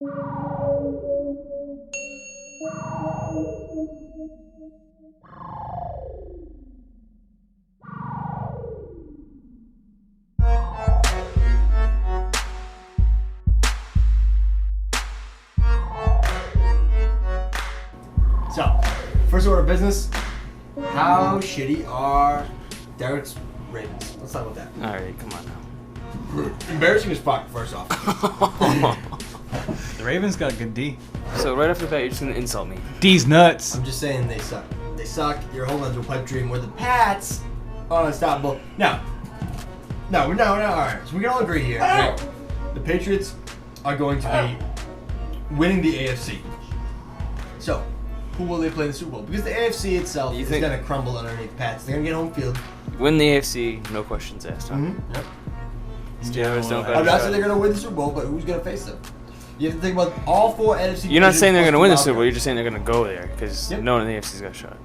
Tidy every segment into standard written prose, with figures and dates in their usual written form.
So, first order of business. How shitty are Derek's Ravens? Let's talk about that. Alright, come on now. Embarrassing as fuck, first off. The Ravens got a good D. So right off the bat, you're just gonna insult me. D's nuts. I'm just saying they suck. They suck. You're holding on to a pipe dream where the Pats are unstoppable. Now, no, we're not. Alright, so we can all agree here. Right? The Patriots are going to be winning the AFC. So, who will they play in the Super Bowl? Because the AFC itself is going to crumble underneath Pats. They're going to get home field. Win the AFC, no questions asked. Huh? Mm-hmm. Yep. Steelers don't I'm not saying they're going to win the Super Bowl, but who's going to face them? You have to think about all four NFC. You're not saying they're going to win the Super Bowl. You're just saying they're going to go there because Yep. no one in the AFC's got a shot.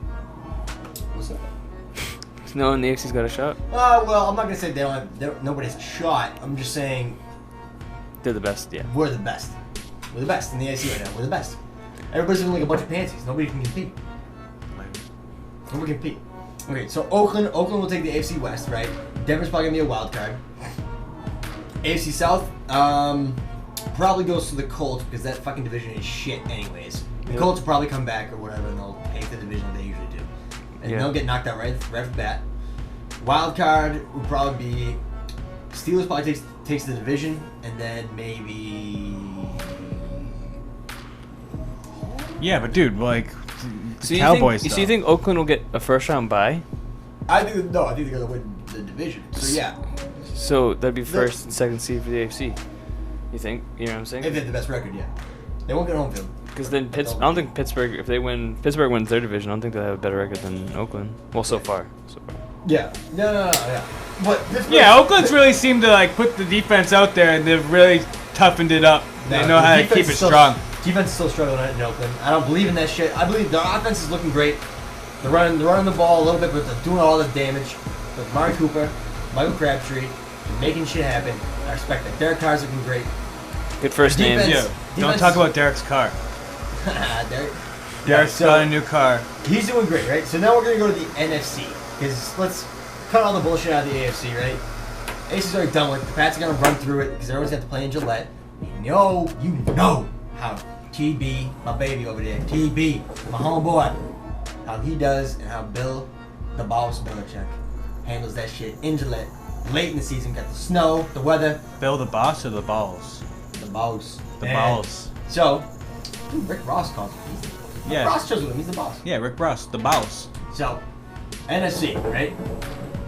What's that? No one in the AFC's got a shot. Well, I'm not going to say nobody has a shot. I'm just saying They're the best. Yeah. we're the best. We're the best in the AFC right now. We're the best. Everybody's looking like a bunch of pansies. Nobody can compete. Nobody can compete. Okay, so Oakland will take the AFC West, right? Denver's probably gonna be a wild card. AFC South, probably goes to the Colts because that fucking division is shit anyways. The Colts will probably come back or whatever and they'll take the division like they usually do. And they'll get knocked out right off the bat. Wild card would probably be Steelers probably takes the division and then maybe. Yeah, but dude, like, So Cowboys. you think Oakland will get a first round bye? I think they're gonna win the division. So yeah. So that'd be first and second seed for the AFC. You think? You know what I'm saying? If they have the best record, yeah. They won't get home field. Because then I don't think Pittsburgh. If Pittsburgh wins their division, I don't think they'll have a better record than Oakland. Well, so far. Yeah. No, yeah. But Oakland's really seemed to like put the defense out there and they've really toughened it up. They know how to keep it strong. Defense is still struggling in Oakland. I don't believe in that shit. I believe their offense is looking great. They're running the ball a little bit, but they're doing all the damage. With Mari Cooper, Michael Crabtree, making shit happen. I respect that. Derek Carr's looking great. Good first name. Yeah. Don't talk about Derek's car. Derek's got a new car. He's doing great, right? So now we're going to go to the NFC. Because let's cut all the bullshit out of the AFC, right? AFC's already done with. The Pats are going to run through it because they're always got to play in Gillette. You know how TB, my baby over there, TB, my homeboy, how he does and how Bill, the boss Belichick, handles that shit in Gillette. Late in the season, got the snow, the weather. Bill the boss or the balls? The boss. The balls. So, dude, Rick Ross calls him. Yeah. Ross chose with him. He's the boss. Yeah, Rick Ross, the boss. So, NFC, right?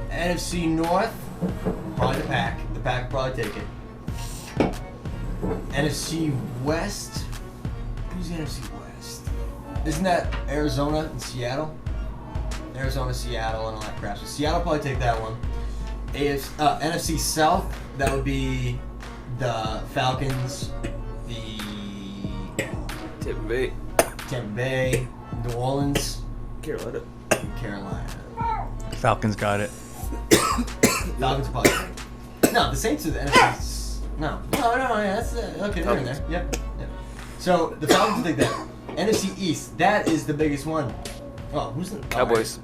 NFC North, probably the Pack. The Pack will probably take it. NFC West. Who's the NFC West? Isn't that Arizona and Seattle? Arizona, Seattle, and all that crap. So Seattle will probably take that one. NFC South, that would be the Falcons, the Tampa Bay, New Orleans, Carolina. Carolina. Falcons got it. Falcons probably. No, the Saints are the NFC. No, yeah, that's okay. They're in there. Yep. So the Falcons take that. NFC East, that is the biggest one. Oh, who's the Cowboys?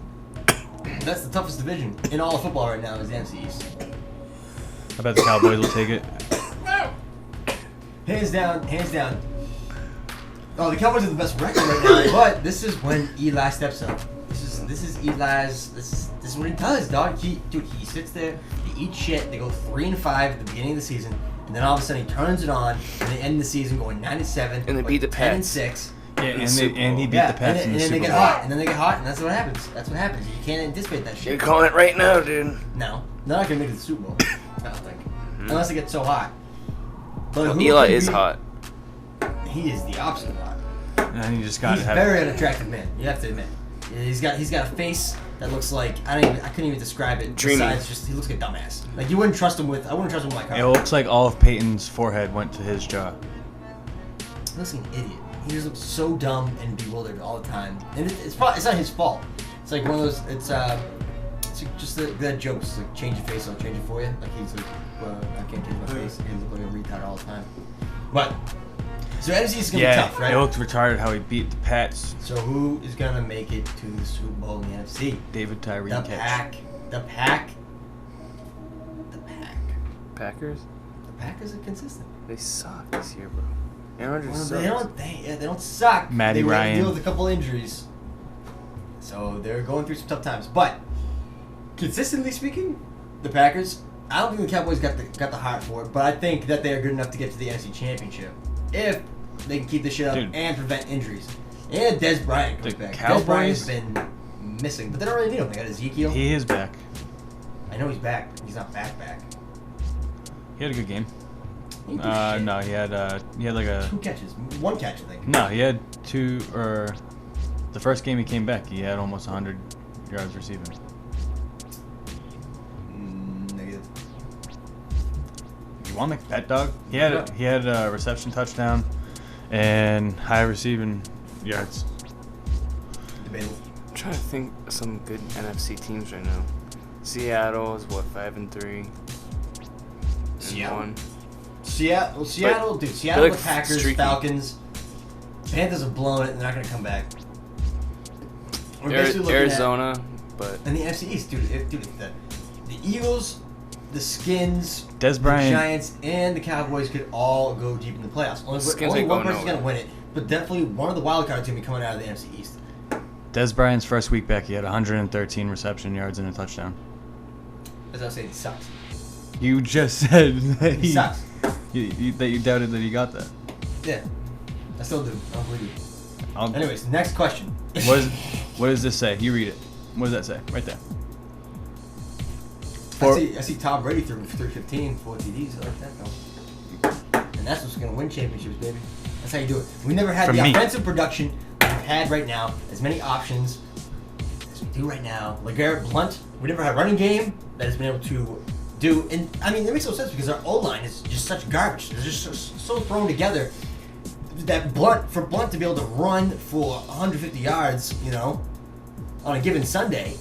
That's the toughest division in all of football right now is the NFC East. I bet the Cowboys will take it. Hands down. Oh, the Cowboys have the best record right now, but this is when Eli steps up. This is Eli's. This is what he does, dog. He sits there, he eats shit. They go 3-5 at the beginning of the season, and then all of a sudden he turns it on, and they end the season going 9-7, and they beat the Pats. 10-6. Yeah, and he beat the Pats in the Super Bowl. And then they get hot, and that's what happens. That's what happens. You can't anticipate that shit. You're calling it right now, dude. No, they're not gonna make it to the Super Bowl. I don't think, unless they get so hot. But Well, Eli is hot. He is the opposite of hot. And you just got He's to a have very unattractive man. You have to admit. He's got a face that looks like I couldn't even describe it. Dreamy. Besides, just he looks like a dumbass. Like I wouldn't trust him with my car. It looks like all of Peyton's forehead went to his jaw. He looks like an idiot. He just looks so dumb and bewildered all the time. And it's not his fault. It's like one of those. It's like just that joke. It's like change your face, I'll change it for you. Like he's like, well, I can't change my face. He looks like a retard all the time. But so NFC is gonna be tough, right? It looked retarded how he beat the Pats. So who is gonna make it to the Super Bowl in the NFC? David Tyree The catch. Pack. The Pack. Packers? The Packers are consistent. They suck this year, bro. Aaron Rodgers They sucks. don't. They don't suck. Matty they were able to Ryan. deal with a couple injuries, so they're going through some tough times. But consistently speaking, the Packers. I don't think the Cowboys got the heart for it, but I think that they are good enough to get to the NFC Championship if they can keep this shit up and prevent injuries. And Dez Bryant comes back. Dez Bryant's been missing, but they don't really need him. They got Ezekiel. He is back. I know he's back. He's not back. He had a good game. He didn't do shit. No, he had like a 2 catches, 1 catch, I think. no, he had 2 or the first game he came back, he had almost 100 yards receiving. Negative. You want to bet, dog? He had a reception touchdown and high receiving yards. Debatable. I'm trying to think of some good NFC teams right now. Seattle is what, 5-3. Seattle, dude. Seattle, like the Packers, streaky. Falcons, Panthers have blown it. They're not gonna come back. We're basically looking Arizona, but and the NFC East, dude. The Eagles, the Skins, Dez Bryant. the Giants, and the Cowboys could all go deep in the playoffs. Only one person's gonna win it, but definitely one of the wild cards gonna be coming out of the NFC East. Dez Bryant's first week back, he had 113 reception yards and a touchdown. As I was saying, he sucks. You just said that He sucks. that you doubted that he got that. Yeah, I still do. I don't believe you. I'll- Anyways, next question. What does this say? You read it. What does that say? Right there. I see Tom Brady threw 315, 4 TDs. I like that though. And that's what's gonna win championships, baby. That's how you do it. We never had For the me. offensive production we've had right now, as many options as we do right now. LeGarrette Blount, we never had a running game that has been able to do. And I mean, it makes no sense because our O-line is just such garbage. They're just so thrown together that for Blount to be able to run for 150 yards, on a given Sunday,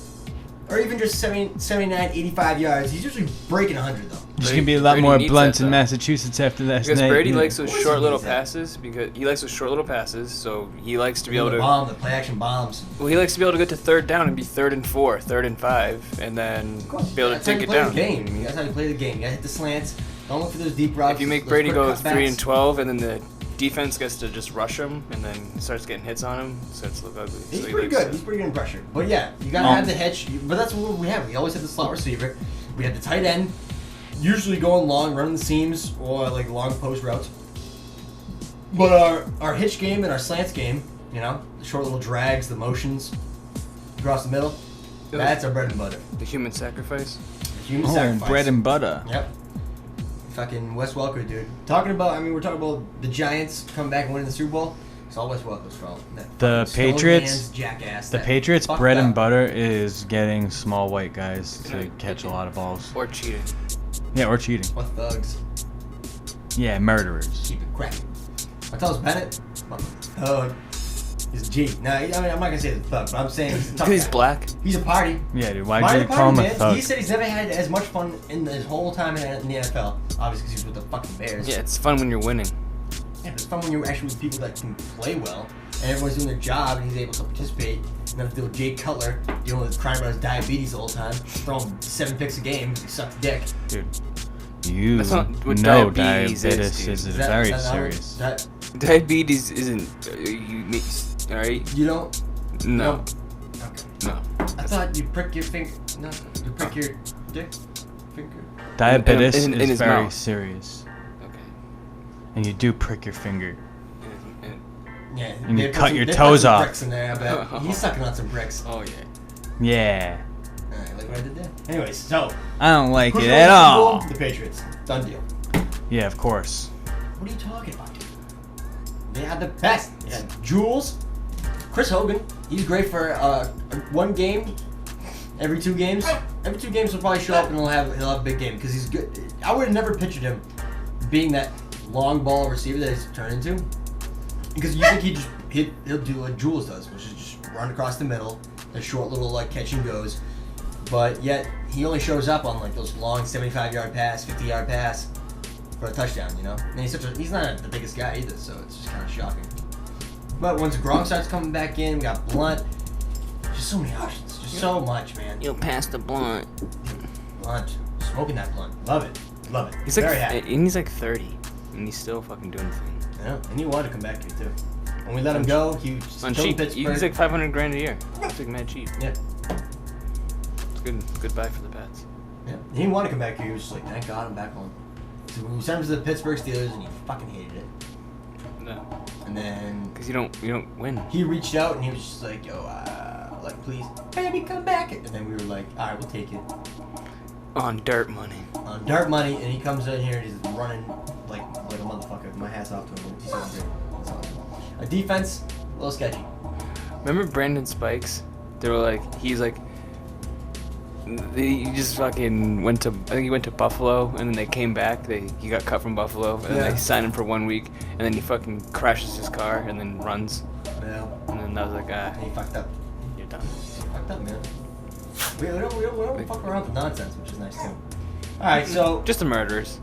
or even just 79, 85 yards, he's usually breaking 100 though. There's gonna be a lot Brady more needs blunts that, in though. Massachusetts after that. because Brady likes those Of course short he little needs that. passes because he likes those short little passes, so he likes to be able the to. bomb, the play action bombs. Well, he likes to be able to get to 3rd down and be 3rd and 4, 3rd and 5, and then Of course, be able to that's how take you it play down. the game. That's how you play the game. You gotta hit the slants. Don't look for those deep routes. If you make those Brady quick go cutbacks. 3 and 12, and then the defense gets to just rush him, and then starts getting hits on him, it starts to look ugly. He's So he pretty likes good. to- He's pretty good in pressure. But yeah, you gotta have the hitch. But that's what we have. We always have the slot receiver. We have the tight end, usually going long, running the seams or like long post routes. But our hitch game and our slants game, the short little drags, the motions across the middle, that's our bread and butter. The human sacrifice. The human sacrifice. bread and butter. Yep. Fucking Wes Welker, dude. We're talking about the Giants come back and winning the Super Bowl. It's all Wes Welker's fault. That The fucking Patriots- Stonehands jackass. The that Patriots' fucked bread up. and butter is getting small white guys to Yeah. catch a lot of balls. Or cheating. Yeah, or cheating. What thugs? Yeah, murderers. Keep it cracking. Martellus Bennett, thug. He's a G. No, I'm not gonna say the thug, but I'm saying he's a tough He's guy. black. He's a party. Yeah, dude. Why Party did you party, call him a man. thug? He said he's never had as much fun in his whole time in the NFL. Obviously, because he was with the fucking Bears. Yeah, it's fun when you're winning. Yeah, but it's fun when you're actually with people that can play well, and everyone's doing their job, and he's able to participate. You don't have to deal with Jay Cutler dealing with crying about his diabetes the whole time, throwing 7 picks a game because he sucks dick. Dude, you That's not what know diabetes diabetes is, is dude. very that serious. Diabetes isn't. Alright? You don't? No. Okay. No. I thought you prick your finger. No, you prick your dick. Finger. Diabetes in is his very mouth. serious. Okay. And you do prick your finger. Yeah. And you they put cut some- your they put toes some off. Bricks in there, I bet. He's sucking on some bricks. Oh, yeah. Yeah. Alright, like what I did there. Anyways, so. I don't like who's it going at to the Super Bowl? all. The Patriots. Done deal. Yeah, of course. What are you talking about, dude? They had the best. They had Jules, Chris Hogan. He's great for one game, every 2 games. Every 2 games he'll probably show up and he'll have a big game because he's good. I would have never pictured him being that long ball receiver that he's turned into. Because you think he'll do what Jules does, which is just run across the middle, a short little catch and goes. But yet he only shows up on those long 75-yard pass, 50-yard pass. for a touchdown, you know? And he's not the biggest guy either, so it's just kind of shocking. But once Gronk starts coming back in, we got Blunt. Just so many options. Just so much, man. You'll pass the Blunt. Blunt. Smoking that Blunt. Love it. Love it. He's very like, happy. and he's like 30, and he's still fucking doing things. I know. And he wanted to come back here, too. When we let him go, he just On killed cheap. Pittsburgh. He's like $500,000 a year. It's like mad cheap. Yeah. It's good buy for the Pats. Yeah. He didn't want to come back here. He was just like, thank God I'm back home. So we sent him to the Pittsburgh Steelers, and he fucking hated it. No. And then Because you don't win. he reached out, and he was just like, yo, like, please, baby, come back. And then we were like, all right, we'll take it. On dirt money. On dirt money, and he comes in here, and he's running like a motherfucker. My hat's off to him. He's so great. He's awesome. A defense, a little sketchy. Remember Brandon Spikes? They were like, he's like, he just fucking went to, I think he went to Buffalo, and then they came back. He got cut from Buffalo, and then they signed him for 1 week, and then he fucking crashes his car and then runs. Yeah. And then I was like, And he fucked up. you're done. He fucked up, man. We don't fuck around with nonsense, which is nice too. All right, so Just the murderers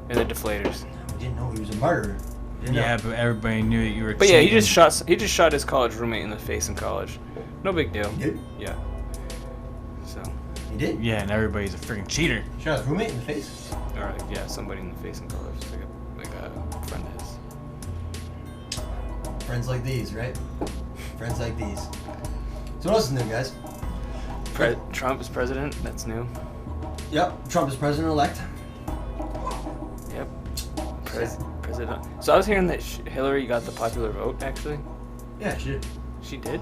and the deflators. we didn't know he was a murderer. Didn't know. Yeah, but everybody knew that you were. But yeah, he cheating. just shot his college roommate in the face in college. No big deal. He did. Yeah. So, He did. Yeah, and everybody's a freaking cheater. Shot his roommate in the face. or like, yeah, somebody in the face in college, like a friend of his. Friends like these, right? Friends like these. So what else is new, guys? Trump is president. That's new. Yep, Trump is president-elect. Yep. President. So I was hearing that Hillary got the popular vote. Actually, Yeah, she did. she did.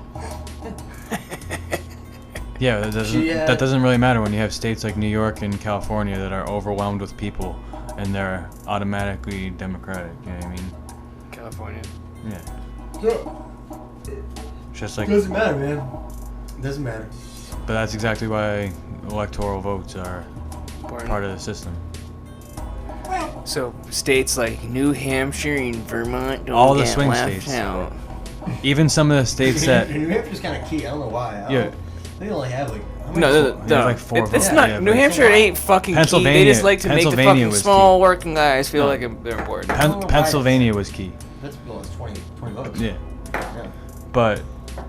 Yeah, that doesn't really matter when you have states like New York and California that are overwhelmed with people, and they're automatically Democratic. You know what I mean? California. Yeah. Yeah. Just like. It doesn't matter, man. It doesn't matter. But that's exactly why electoral votes are part of the system. So states like New Hampshire and Vermont don't All the get swing left states. out. Even some of the states that. New Hampshire's kind of key. I don't know why. Yeah. They only have like. how many No, votes? They have like 4 It's votes. not. Yeah, New but- Hampshire ain't fucking key. They Pennsylvania- just like to make the Pennsylvania fucking was small key. working guys feel No. like they're important. I don't know why Pennsylvania was key. That's well, it's 20 votes. Yeah. Yeah. But,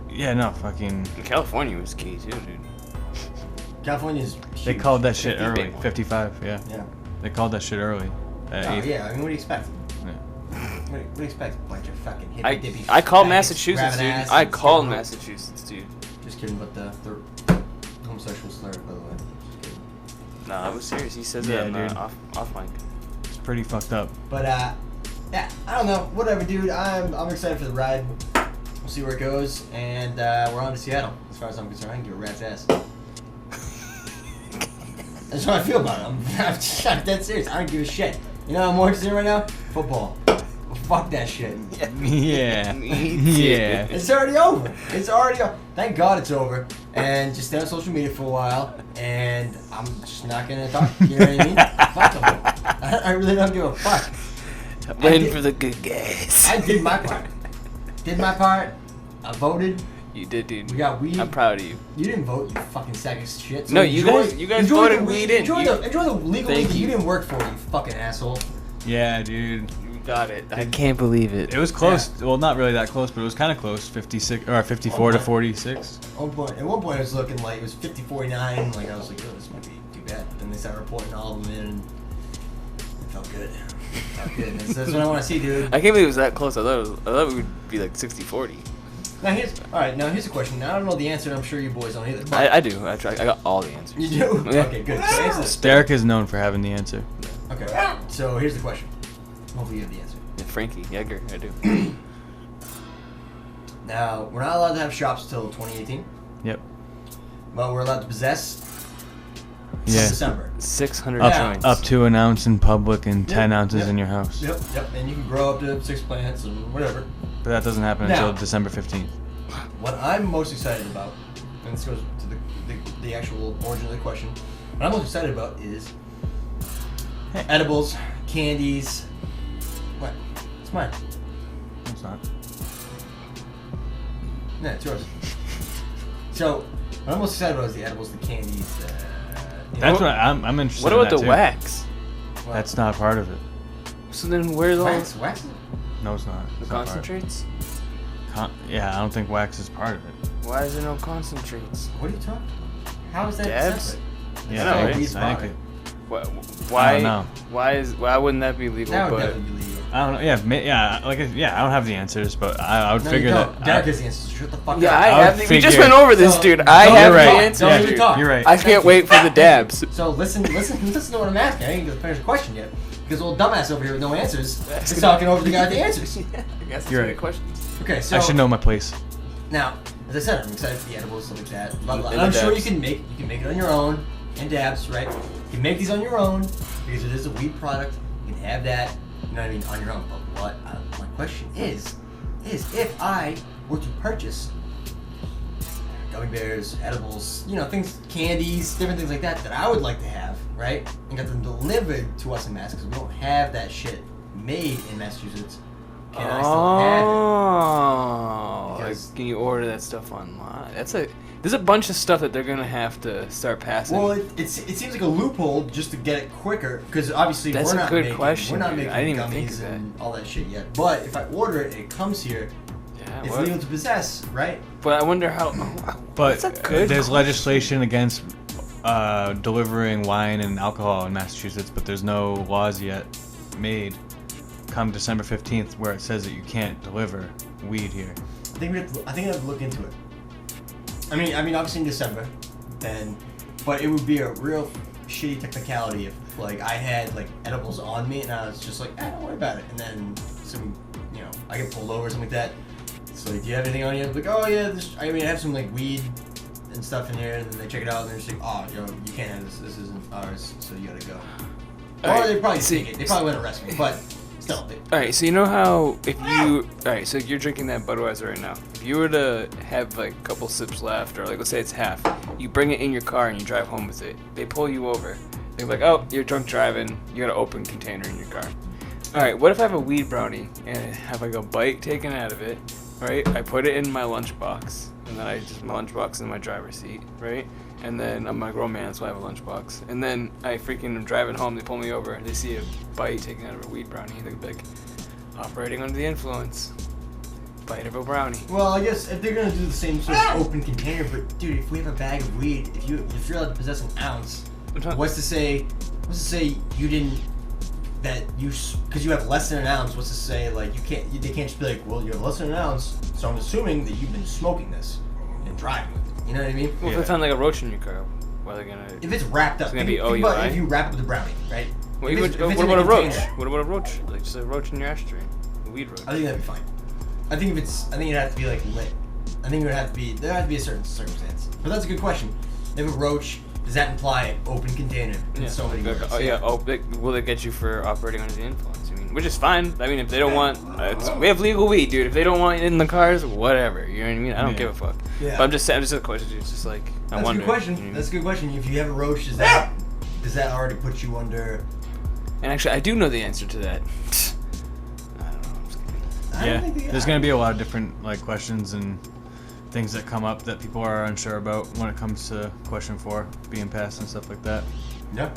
yeah, no, fucking. And California was key too, dude. California's They huge. called that shit 50 early. big one. 55, yeah. Yeah. They called that shit early. Oh, yeah, I mean, what do you expect? Yeah. What do you expect? A bunch of fucking hippy I dippy called faggots Massachusetts, grabbing dude. ass I and called skipping Massachusetts, dude. rope. Just kidding, but the homosexual slur, by the way. Just kidding. No, I was serious. He says Yeah, that dude. off mic. It's pretty fucked up. But yeah, I don't know. Whatever, dude. I'm excited for the ride. We'll see where it goes, and we're on to Seattle. As far as I'm concerned, I can give a rat's ass. That's how I feel about it. I'm dead serious. I don't give a shit. You know what I'm more interested in right now? Football. Well, fuck that shit. Yeah. Me Yeah. too. It's already over. It's already over. Thank God it's over. And just stay on social media for a while. And I'm just not going to talk. You know what I mean? Fuck them. I really don't give a fuck. Waiting for the good guys. I did my part. Did my part. I voted. You did, dude. We got weed. I'm proud of you. You didn't vote, you fucking sack of shit. So No, you guys enjoy voted, the we weed. didn't. Enjoy You- the legal Thank weed that you you. didn't work for, you fucking asshole. Yeah, dude. You got it. I can't believe it. It was close. Well, not really that close, but it was kind of close. 56 or 54 to 46. At one point, I was looking like it was 50-49. Like I was like, oh, this might be too bad. But then they started reporting all of them in, and it felt good. It felt good. And so that's what I want to see, dude. I can't believe it was that close. I thought it would be like 60-40. Now here's a question. Now I don't know the answer, and I'm sure you boys don't either. But I do. I got all the answers. you do? Yeah. Okay, good. So answer this. Derek is known for having the answer. Okay. So here's the question. Hopefully you have the answer. Yeah, Frankie Yeager, I do. Now we're not allowed to have shops till 2018, Yep. but we're allowed to possess Yeah. December. 600 Up, joints. up to an ounce in public and 10 Yep, ounces yep. in your house. Yep. And you can grow up to 6 plants and whatever. But that doesn't happen Now- until December 15th. What I'm most excited about, and this goes to the actual origin of the question, what I'm most excited about is edibles, candies. What? It's mine. It's not. Yeah, it's yours. So, what I'm most excited about is the edibles, the candies. That's what I'm interested What in about that the too. wax? Well, That's not part of it. So then where's all Wax? No, it's not. the It's not concentrates? yeah, I don't think wax is part of it. Why is there no concentrates? What are you talking? How is that Dabs? separate? Yeah, know, I right? think Weed's I think fine. it- Why? I don't know. Why wouldn't that be legal? That would But definitely be legal. I don't know. Yeah, I don't have the answers, but I would No, figure you don't. that. Derek has the answers. Shut the fuck yeah, up. I I have. would We just figure- went over this, So- dude. No, I you're have right. the Don't answers. let me dude. talk. You're right. I can't wait for the dabs. So listen to what I'm asking. I ain't gonna finish the question yet. Because old dumbass over here with no answers That's is talking over the guy with the answers. I guess that's You're my right. questions. Okay, so I should know my place. now, as I said, I'm excited for the edibles, stuff like that. Blah, blah. And And the I'm sure you dabs. can make it on your own and dabs, right? You can make these on your own because it is a weed product. You can have that, you know what I mean, on your own. But what my question is if I were to purchase gummy bears, edibles, you know, things, candies, different things like that I would like to have, right? And get them delivered to us in Mass because we don't have that shit made in Massachusetts. Can I still have it? Oh, Because- like, can you order that stuff online? There's a bunch of stuff that they're gonna have to start passing. Well, it seems like a loophole just to get it quicker because obviously That's we're a not good making, question, we're not dude. making I didn't even gummies think of and all that shit yet. But if I order it, it comes here. yeah, It's what? legal to possess, right? But I wonder how. But that's a good there's question. legislation against delivering wine and alcohol in Massachusetts, but there's no laws yet made come December 15th where it says that you can't deliver weed here. I think I have to look into it. I mean, obviously in December, but it would be a real shitty technicality if like I had like edibles on me and I was just like, don't worry about it, and then I get pulled over or something like that. So like, do you have anything on you? Like, oh yeah, I have some like weed and stuff in here, and then they check it out and they're just like, oh, you can't have this. This isn't ours, so you gotta go. Alright, Or they probably see- take it. They probably wouldn't arrest me, but still. All right, so you know how so you're drinking that Budweiser right now. If you were to have like a couple sips left, or like let's say it's half, you bring it in your car and you drive home with it. They pull you over. They're like, oh, you're drunk driving. You got an open container in your car. All right, what if I have a weed brownie and I have like a bite taken out of it, right? I put it in my lunchbox, and then I just my lunchbox in my driver's seat, right? And then I'm a grown man, so I have a lunchbox. And then I freaking am driving home. They pull me over. They see a bite taken out of a weed brownie. They're like, operating under the influence. Bite of a brownie. Well, I guess if they're gonna do the same sort of open container, but dude, if we have a bag of weed, if you're allowed to possess an ounce, what's to say you didn't because you have less than an ounce? What's to say like they can't just be like, well, you have less than an ounce, so I'm assuming that you've been smoking this and driving with it. You know what I mean? Well, if they found like a roach in your car, what are they gonna? If it's wrapped up, It's gonna be think about OUI? if you wrap it with a brownie, right? Well, If what it's in about a roach? container, What about a roach? Like just a roach in your ashtray, a weed roach. I think that'd be fine. I think it'd have to be like lit. I think there would have to be a certain circumstance. But that's a good question. If a roach, does that imply open container in so many words? Oh yeah. Oh, will it get you for operating under the influence? I mean, which is fine. I mean, if they don't want, we have legal weed, dude. If they don't want it in the cars, whatever. You know what I mean? I don't give a fuck. Yeah. But I'm just a question. It's just like I That's wonder. a good question. You know? That's a good question. If you have a roach, does that already put you under? And actually, I do know the answer to that. I don't know. I'm just kidding. I don't think There's gonna be a lot of different like questions and things that come up that people are unsure about when it comes to question 4 being passed and stuff like that. Yeah.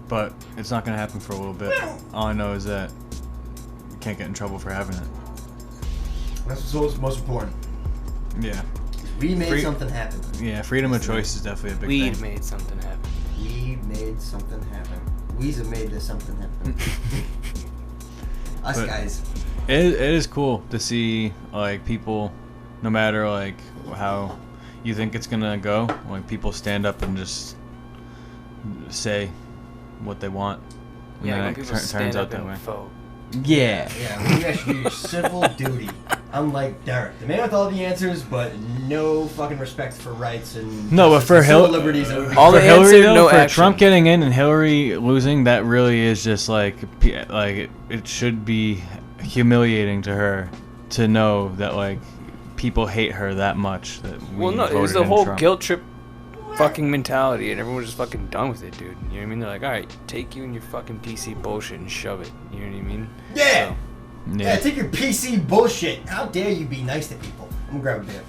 But it's not gonna happen for a little bit. All I know is that you can't get in trouble for having it. That's what's most important. Yeah. We made something happen. Yeah, freedom of choice is definitely a big Weed thing. made something happen. We made something happen. Weezer made this something happen. Us But- guys. It is cool to see like people, no matter like how you think it's gonna go, like people stand up and just say what they want, and Yeah, then when it people stand turns up out that and way. vote. Yeah. Yeah, you actually do your civil duty. Unlike Derek, the man with all the answers, but no fucking respect for rights and No, but for civil Hillary, liberties. that would be- All for the Hillary answer, though, no for action. Trump getting in and Hillary losing, that really is just like it should be humiliating to her to know that like people hate her that much that we Well, no, it was voted the in whole Trump. guilt trip fucking mentality, and everyone was just fucking done with it, dude. You know what I mean? They're like, all right, take you and your fucking PC bullshit and shove it. You know what I mean? Yeah. So, Yeah, take your PC bullshit. How dare you be nice to people? I'm gonna grab a beer.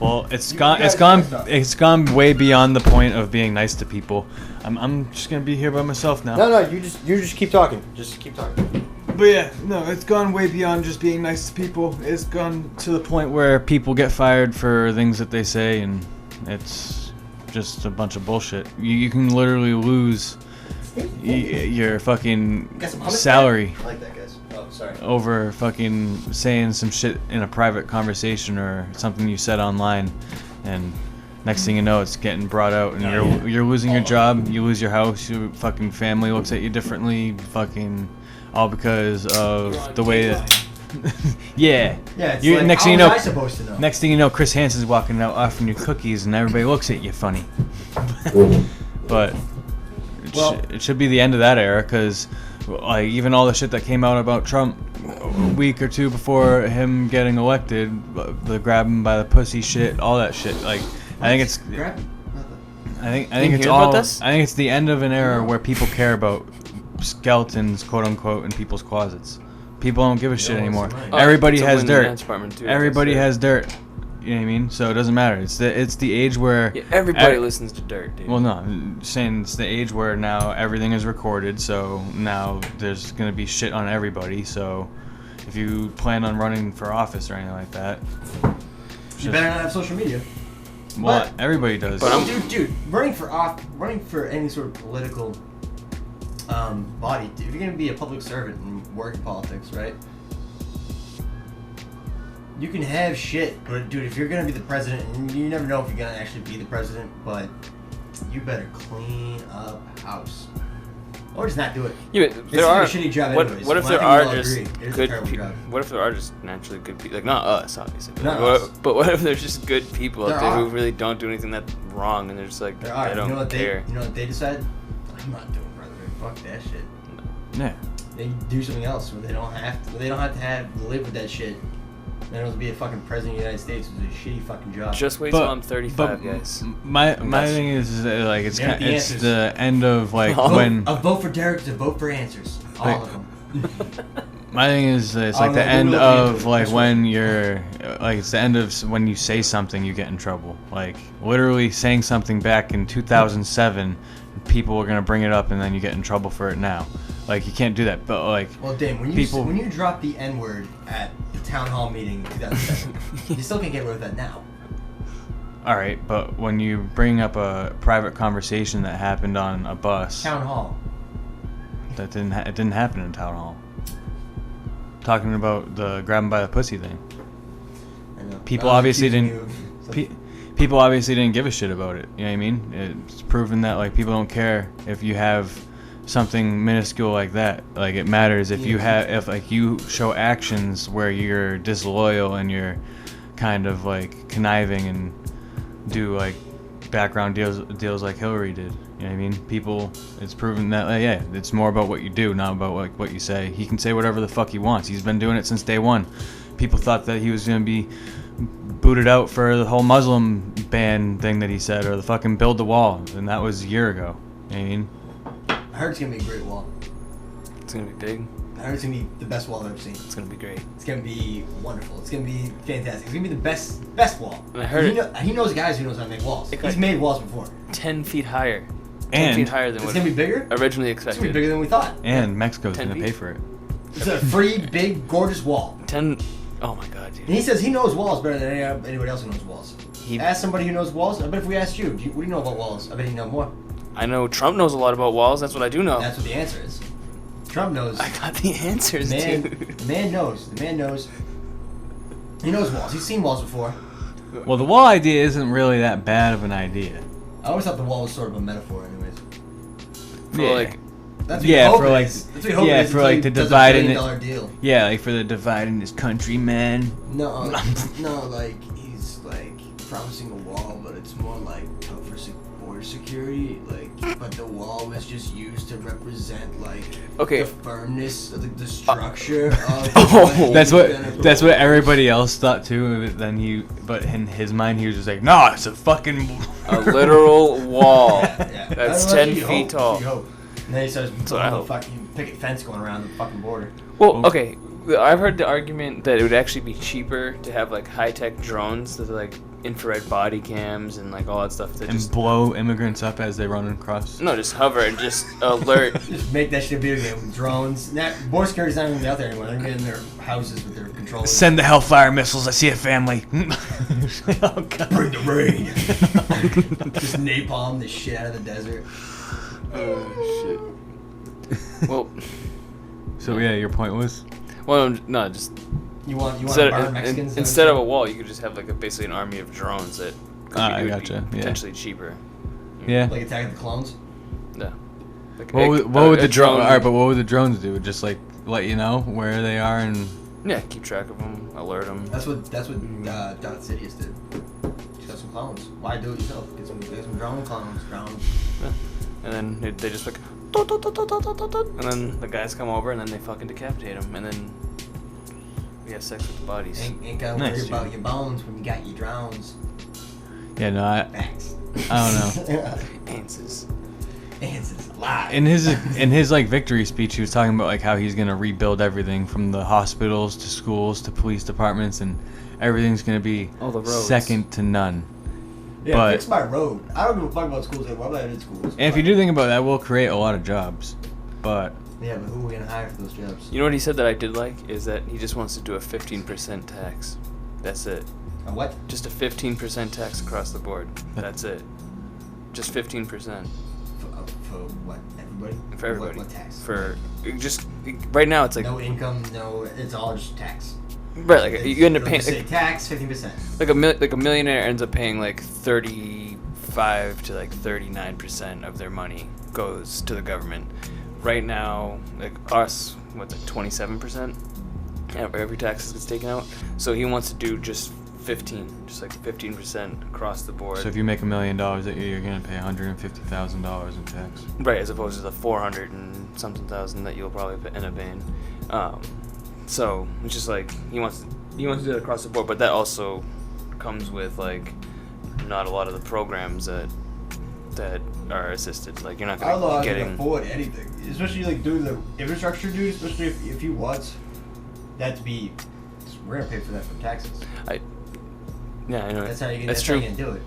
Well, it's gone way beyond the point of being nice to people. I'm just gonna be here by myself now. No, you just keep talking. Just keep talking. But yeah, no, it's gone way beyond just being nice to people. It's gone to the point where people get fired for things that they say, and it's just a bunch of bullshit. You can literally lose your fucking salary. I like that, guys. Oh, sorry. Over fucking saying some shit in a private conversation or something you said online, and next thing you know, it's getting brought out, and you're losing your job, you lose your house, your fucking family looks at you differently, fucking all because of the way that. Yeah. Yeah. It's like, next thing you know, supposed to know? Next thing you know, Chris Hansen's walking out offering you cookies, and everybody looks at you funny. But it should be the end of that era, because like even all the shit that came out about Trump a week or two before him getting elected, the grab him by the pussy shit, all that shit. Like I think it's the end of an era where people care about skeletons, quote unquote, in people's closets. People don't give a shit anymore. Everybody has dirt. Everybody has dirt. You know what I mean? So it doesn't matter. It's the age where everybody listens to dirt, dude. Well, no, I'm saying it's the age where now everything is recorded. So now there's gonna be shit on everybody. So if you plan on running for office or anything like that, you better not have social media. Well, everybody does. But dude, running for any sort of political body, if you're gonna be a public servant and work in politics, right? You can have shit, but dude, if you're gonna be the president, and you never know if you're gonna actually be the president, but you better clean up house, or just not do it. Yeah, but there are. It's a shitty job anyways. What if there are just good people? What if there are just naturally good people? Like not us, obviously. But what if there's just good people out there who really don't do anything that's wrong, and they're just like they don't care. You know what they decide? I'm not doing president. Fuck that shit. Yeah. They do something else where they don't have to live with that shit. Then it'll be a fucking president of the United States with a shitty fucking job. Just wait till I'm 35, guys. My thing is like it's the end of like when a vote for Derek is a vote for answers. All of them. My thing is it's like the end of like when you're like it's the end of when you say something you get in trouble. Like literally saying something back in 2007, people are gonna bring it up and then you get in trouble for it now. Like you can't do that. But like well, Dame, when you drop the N-word at the town hall meeting in 2007, you still can't get rid of that now. All right, but when you bring up a private conversation that happened on a bus, town hall, it didn't happen in town hall. Talking about the grab 'em by the pussy thing. I know. People obviously didn't. People obviously didn't give a shit about it. You know what I mean? It's proven that like people don't care if you have something minuscule like that. Like it matters if if like you show actions where you're disloyal and you're kind of like conniving and do like background deals like Hillary did. You know what I mean? People, it's proven that it's more about what you do, not about like what you say. He can say whatever the fuck he wants. He's been doing it since day one. People thought that he was gonna be booted out for the whole Muslim ban thing that he said, or the fucking build the wall, and that was a year ago. You know what I mean? I heard it's gonna be a great wall. It's gonna be big. I heard it's gonna be the best wall I've ever seen. It's gonna be great. It's gonna be wonderful. It's gonna be fantastic. It's gonna be the best wall. And I heard he knows guys who knows how to make walls. He's made walls before. 10 feet higher. 10 And feet higher than it's gonna be bigger. Originally It's expected. gonna be bigger than we thought. And Mexico's 10 gonna feet? pay for it. It's a free, big, gorgeous wall. 10. Oh my god, dude. And he says he knows walls better than anybody else who knows walls. Ask somebody who knows walls. I bet if we asked you, what do you know about walls? I bet you know more. I know Trump knows a lot about walls. That's what I do know. That's what the answer is. Trump knows. I got the answers, dude. The man knows. The man knows. He knows walls. He's seen walls before. Well, the wall idea isn't really that bad of an idea. I always thought the wall was sort of a metaphor, anyways. For like, that's what you hope it is. That's what you hope it is for like the does dividing $1 billion deal. Yeah, like for the dividing this country, man. No, like he's like promising a wall, but it's more like tougher border security. Like, but the wall was just used to represent like the firmness of the structure of. That's what everybody else thought too. But in his mind, he was just like, "No, it's a fucking a literal wall yeah. that's 10 feet tall." And then he starts putting a fucking picket fence going around the fucking border. Well, okay, I've heard the argument that it would actually be cheaper to have like high-tech drones that are like infrared body cams and like all that stuff that And just blow immigrants up as they run across. no, just hover and just alert. Just make that shit a video game with drones. Border security's not even out there anymore. They're gonna get in their houses with their controllers. Send the Hellfire missiles. I see a family. Oh, God. Bring the rain. Just napalm the shit out of the desert. Oh shit. Well, So yeah, your point was. well, no, just You want to instead burn of, Mexicans? instead of a wall, you could just have like basically an army of drones that could I would gotcha, be yeah. potentially cheaper. Yeah. like Attack of the Clones. Yeah. Like What would the drone? All right, but what would the drones do? Just like let you know where they are and. Yeah, keep track of them, alert them. That's what Darth Sidious did. Just got some clones. Why do it yourself? Get some drone clones. Drones. Yeah. And then they just like, "Tut, tut, tut, tut, tut, tut, tut," and then the guys come over and then they fucking decapitate them, and then we have sex with the bodies. Ain't gotta Nice, worry dude. about your bones when you got your drones. Yeah, no, I Facts. don't know. Answers. Answers alive. In his like victory speech, he was talking about like how he's gonna rebuild everything from the hospitals to schools to police departments, and everything's gonna be All the roads. second to none. Yeah, but- fix my road. I don't give a fuck about schools anymore. I'm not in schools. And if you do think about it, that will create a lot of jobs, but Yeah, but who are we gonna hire for those jobs? You know what he said that I did like is that he just wants to do a 15% tax. That's it. A what? Just a 15% tax across the board. That's it. Just 15% For what? Everybody? for everybody. What tax? For just right now, it's like No income, no. It's all just tax. right, like you end up It'll paying just say tax 15%. like a millionaire ends up paying like 35 to like 39% of their money goes to the government. Right now, like us, what's like 27%? Every tax gets taken out. So he wants to do just 15% across the board. so if you make $1 million that year, you're gonna pay $150,000 in tax. Right, as opposed to the 400 and something thousand that you'll probably end up paying. So it's just like he wants to do it across the board, but that also comes with like not a lot of the programs that are assisted. Like you're not I don't know gonna how be you can getting. afford anything, especially like doing the infrastructure, dude. Especially if you want that to be, we're gonna pay for that from taxes. Yeah, I know. That's how you can. That's That's true. how you can do it.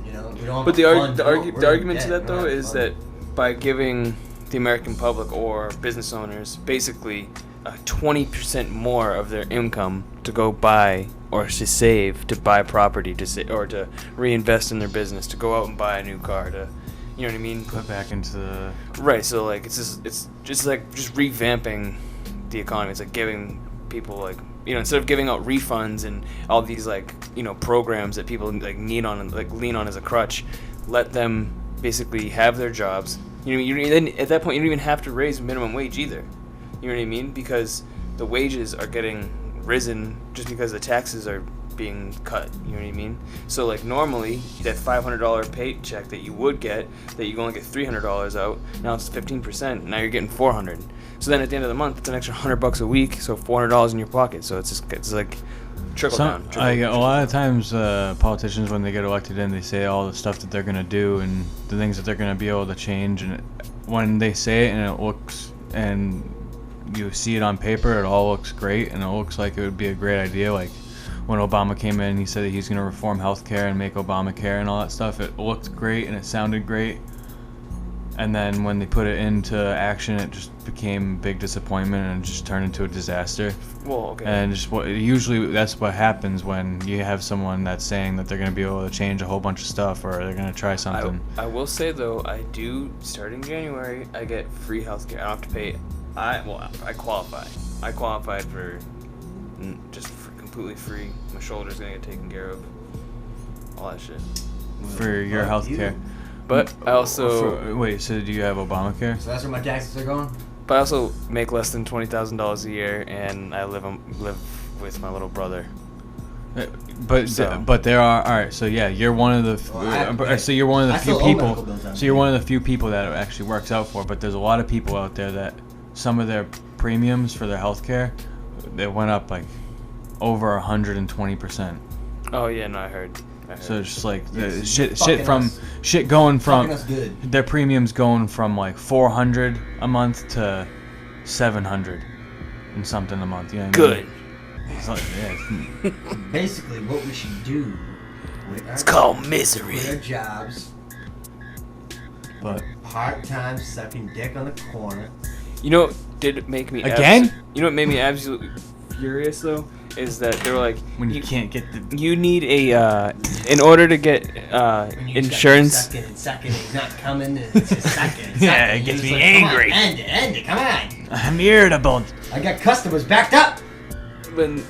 You know, we don't. But have the fund, argument to we're that though not is fund. that by giving the American public or business owners basically 20% more of their income to go buy or to save, to buy property, or to reinvest in their business, to go out and buy a new car, to, you know what I mean? Put back into the. Right. So like it's just like just revamping the economy. It's like giving people like, you know, instead of giving out refunds and all these like, you know, programs that people like lean on as a crutch, let them basically have their jobs. You know, then at that point you don't even have to raise minimum wage either. You know what I mean? Because the wages are getting risen just because the taxes are being cut. You know what I mean? So like normally that $500 paycheck that you would get, that you only get $300 out, now it's 15%. Now you're getting $400. So then at the end of the month, it's an extra $100 a week. So $400 in your pocket. So it's like trickle down. A lot of times, politicians when they get elected in, they say all the stuff that they're gonna do and the things that they're gonna be able to change. And when they say it and it looks and you see it on paper, it all looks great and it looks like it would be a great idea. Like when Obama came in, he said that he's gonna reform healthcare and make Obamacare and all that stuff. It looked great and it sounded great. And then when they put it into action, it just became a big disappointment and just turned into a disaster. Well, okay. And just usually that's what happens when you have someone that's saying that they're going to be able to change a whole bunch of stuff or they're going to try something. I will say though, I do, starting January, I get free healthcare. I don't have to pay. I qualify. I qualified for just for completely free. My shoulder's gonna get taken care of. All that shit. For your health care. But I also wait, so do you have Obamacare? So that's where my taxes are going. But I also make less than $20,000 a year, and I live with my little brother. But there are, all right. So yeah, you're one of the. So you're one of the few people. So you're one of the few people that it actually works out for. But there's a lot of people out there that some of their premiums for their health care, they went up like over 120%. Oh yeah, no, I heard. So it's just like Yes, shit going from Fucking us good. their premiums going from like $400 a month to $700. and something a month. You know what I Good. mean? It's like, yeah. Basically, what we should do with our, It's called misery. with our jobs, But part-time sucking dick on the corner. You know what did make me Again? You know what made me absolutely furious though is that they were like, when you can't get the you need a in order to get When you insurance. Sucking and sucking, he's not coming. And it's just sucking. And Yeah, sucking. it gets He's me like, "Come on, angry." End it, come on. I'm irritable. I got customers backed up. When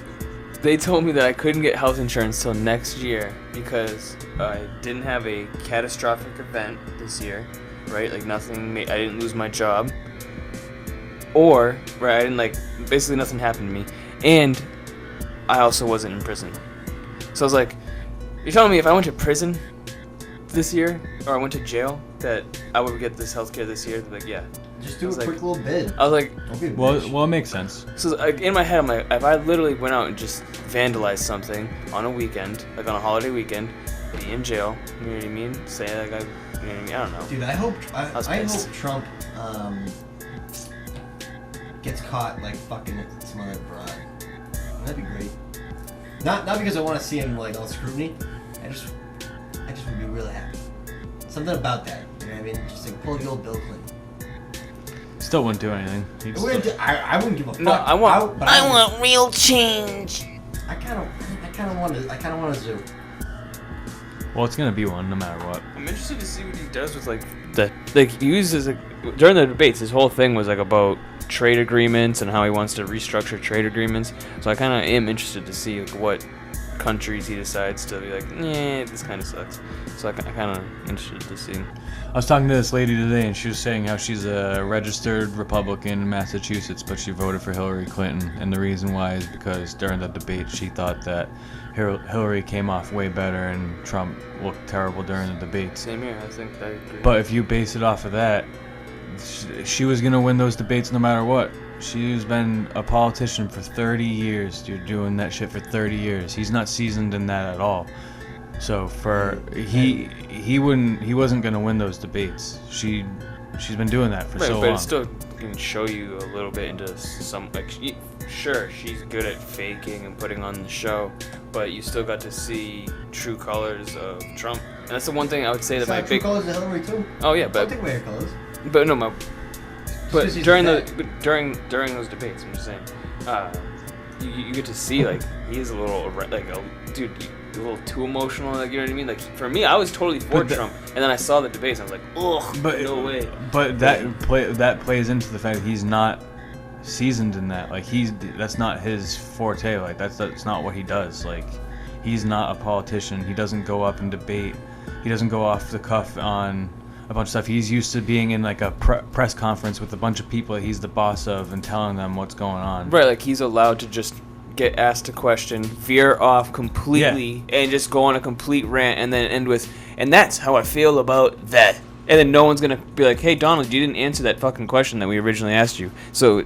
they told me that I couldn't get health insurance till next year because I didn't have a catastrophic event this year, right? Like nothing, I didn't lose my job, or right, I didn't basically nothing happened to me, and I also wasn't in prison. So I was like, you're telling me if I went to prison this year or I went to jail that I would get this healthcare this year? They're like, yeah. Just do a I was quick little bid. I was like, Don't be a Well, bitch. well, it makes sense. so in my head, I'm like, if I literally went out and just vandalized something on a weekend, like on a holiday weekend, be in jail, you know what I mean? Say like you know what I mean? I don't know. Dude, I hope was I pissed. hope Trump gets caught like fucking some other broad. That'd be great. Not because I want to see him like all scrutiny. I just would be really happy. Something about that. You know what I mean? Just like pull the old Bill Clinton. Still wouldn't do anything. He'd still- I wouldn't give a fuck. No, I want real change. I kind of want a zoo. well, it's gonna be one no matter what. I'm interested to see what he does with he uses during the debates. His whole thing was like about trade agreements and how he wants to restructure trade agreements. So I kind of am interested to see what countries he decides to be like, nah, this kind of sucks. So I kind of interested to see. I was talking to this lady today, and she was saying how she's a registered Republican in Massachusetts, but she voted for Hillary Clinton, and the reason why is because during the debate she thought that Hillary came off way better and Trump looked terrible during the debates. Same here. I think I agree. But if you base it off of that, she was gonna win those debates no matter what. She's been a politician for 30 years, dude, doing that shit for 30 years. He's not seasoned in that at all. So he wasn't gonna win those debates. She's been doing that for so but long. it still can show you a little bit into some sure, she's good at faking and putting on the show, but you still got to see true colors of Trump. And that's the one thing I would say that my big colors of Hillary too. Oh yeah, Don't but take away her colors. but no, but She's during bad. during those debates, I'm just saying, you get to see he is a little dude, a little too emotional. Like, you know what I mean? Like for me, I was totally for Trump, and then I saw the debates, and I was like, ugh, no way. But that plays into the fact that he's not seasoned in that. Like that's not his forte. Like that's not what he does. Like he's not a politician. He doesn't go up and debate. He doesn't go off the cuff on a bunch of stuff. He's used to being in like a press conference with a bunch of people that he's the boss of and telling them what's going on. Right, like he's allowed to just get asked a question, veer off completely, and just go on a complete rant, and then end with, and that's how I feel about that. And then no one's gonna be like, hey Donald, you didn't answer that fucking question that we originally asked you. So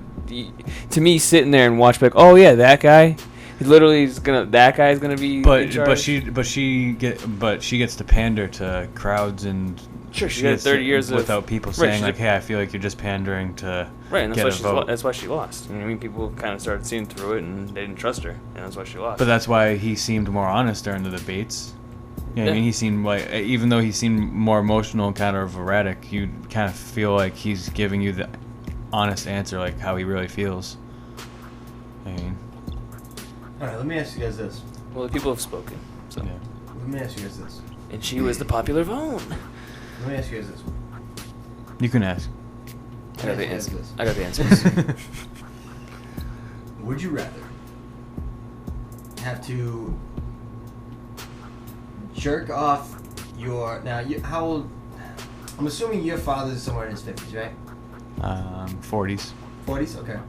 to me, sitting there and watch like, oh yeah, that guy, he literally is gonna, that guy's gonna be. in charge. she gets to pander to crowds and. Sure, she got 30 years without people saying like, "Hey, I feel like you're just pandering to right." And get a vote." That's why she lost. You know what I mean? People kind of started seeing through it, and they didn't trust her, and that's why she lost. But that's why he seemed more honest during the debates. You know what I mean? He seemed like, even though he seemed more emotional and kind of erratic, you kind of feel like he's giving you the honest answer, like how he really feels. I mean, All right, let me ask you guys this. Well, the people have spoken. So, yeah. Let me ask you guys this. and she was the popular vote. Let me ask you guys this. You can ask. I got the Let me ask you answers. guys I got the answers. Would you rather have to jerk off your how old? I'm assuming your father's somewhere in his 50s, right? 40s. 40s, okay.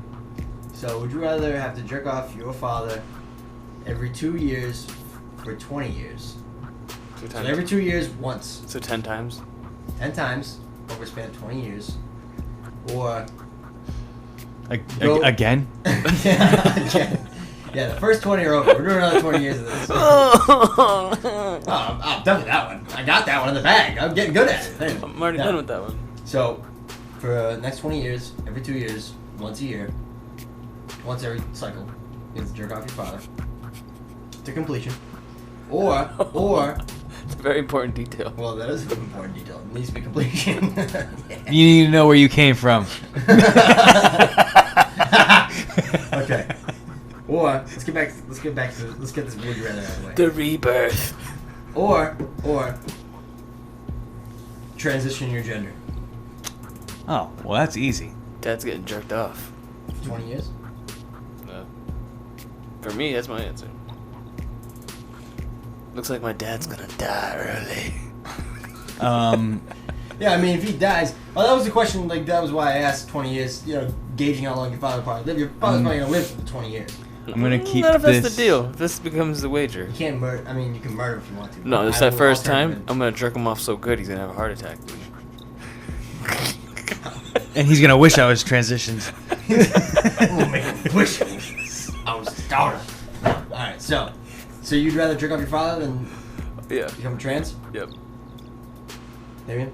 So would you rather have to jerk off your father every 2 years for 20 years? So every 2 years, once. So 10 times. 10 times over a span of 20 years. Or... Again? Yeah, the first 20 are over. We're doing another 20 years of this. Oh, I'm done with that one. I got that one in the bag. I'm getting good at it. I'm already done with that one. So, for the next 20 years, every 2 years, once a year, once every cycle. You have to jerk off your father to completion. Or It's a very important detail. well, that is an important detail. It needs to be completion. You need to know where you came from. Okay. Or let's get this would you rather out of the way. The rebirth. Or transition your gender. Oh, well, that's easy. Dad's getting jerked off. 20 years. For me, that's my answer. Looks like my dad's gonna die early. Yeah, I mean, if he dies, that was the question. Like that was why I asked 20 years. You know, gauging how long your father probably live. Your father's probably gonna live for 20 years. I'm gonna keep Not if this. that's the deal. If this becomes the wager. You can't murder. I mean, you can murder if you want to. No, but it's I that will first time. alternative. I'm gonna jerk him off so good he's gonna have a heart attack. And he's gonna wish I was transitioned. Oh, make him wish I was his daughter. All right, so you'd rather jerk off your father than Yeah. become trans? Yep. Maybe.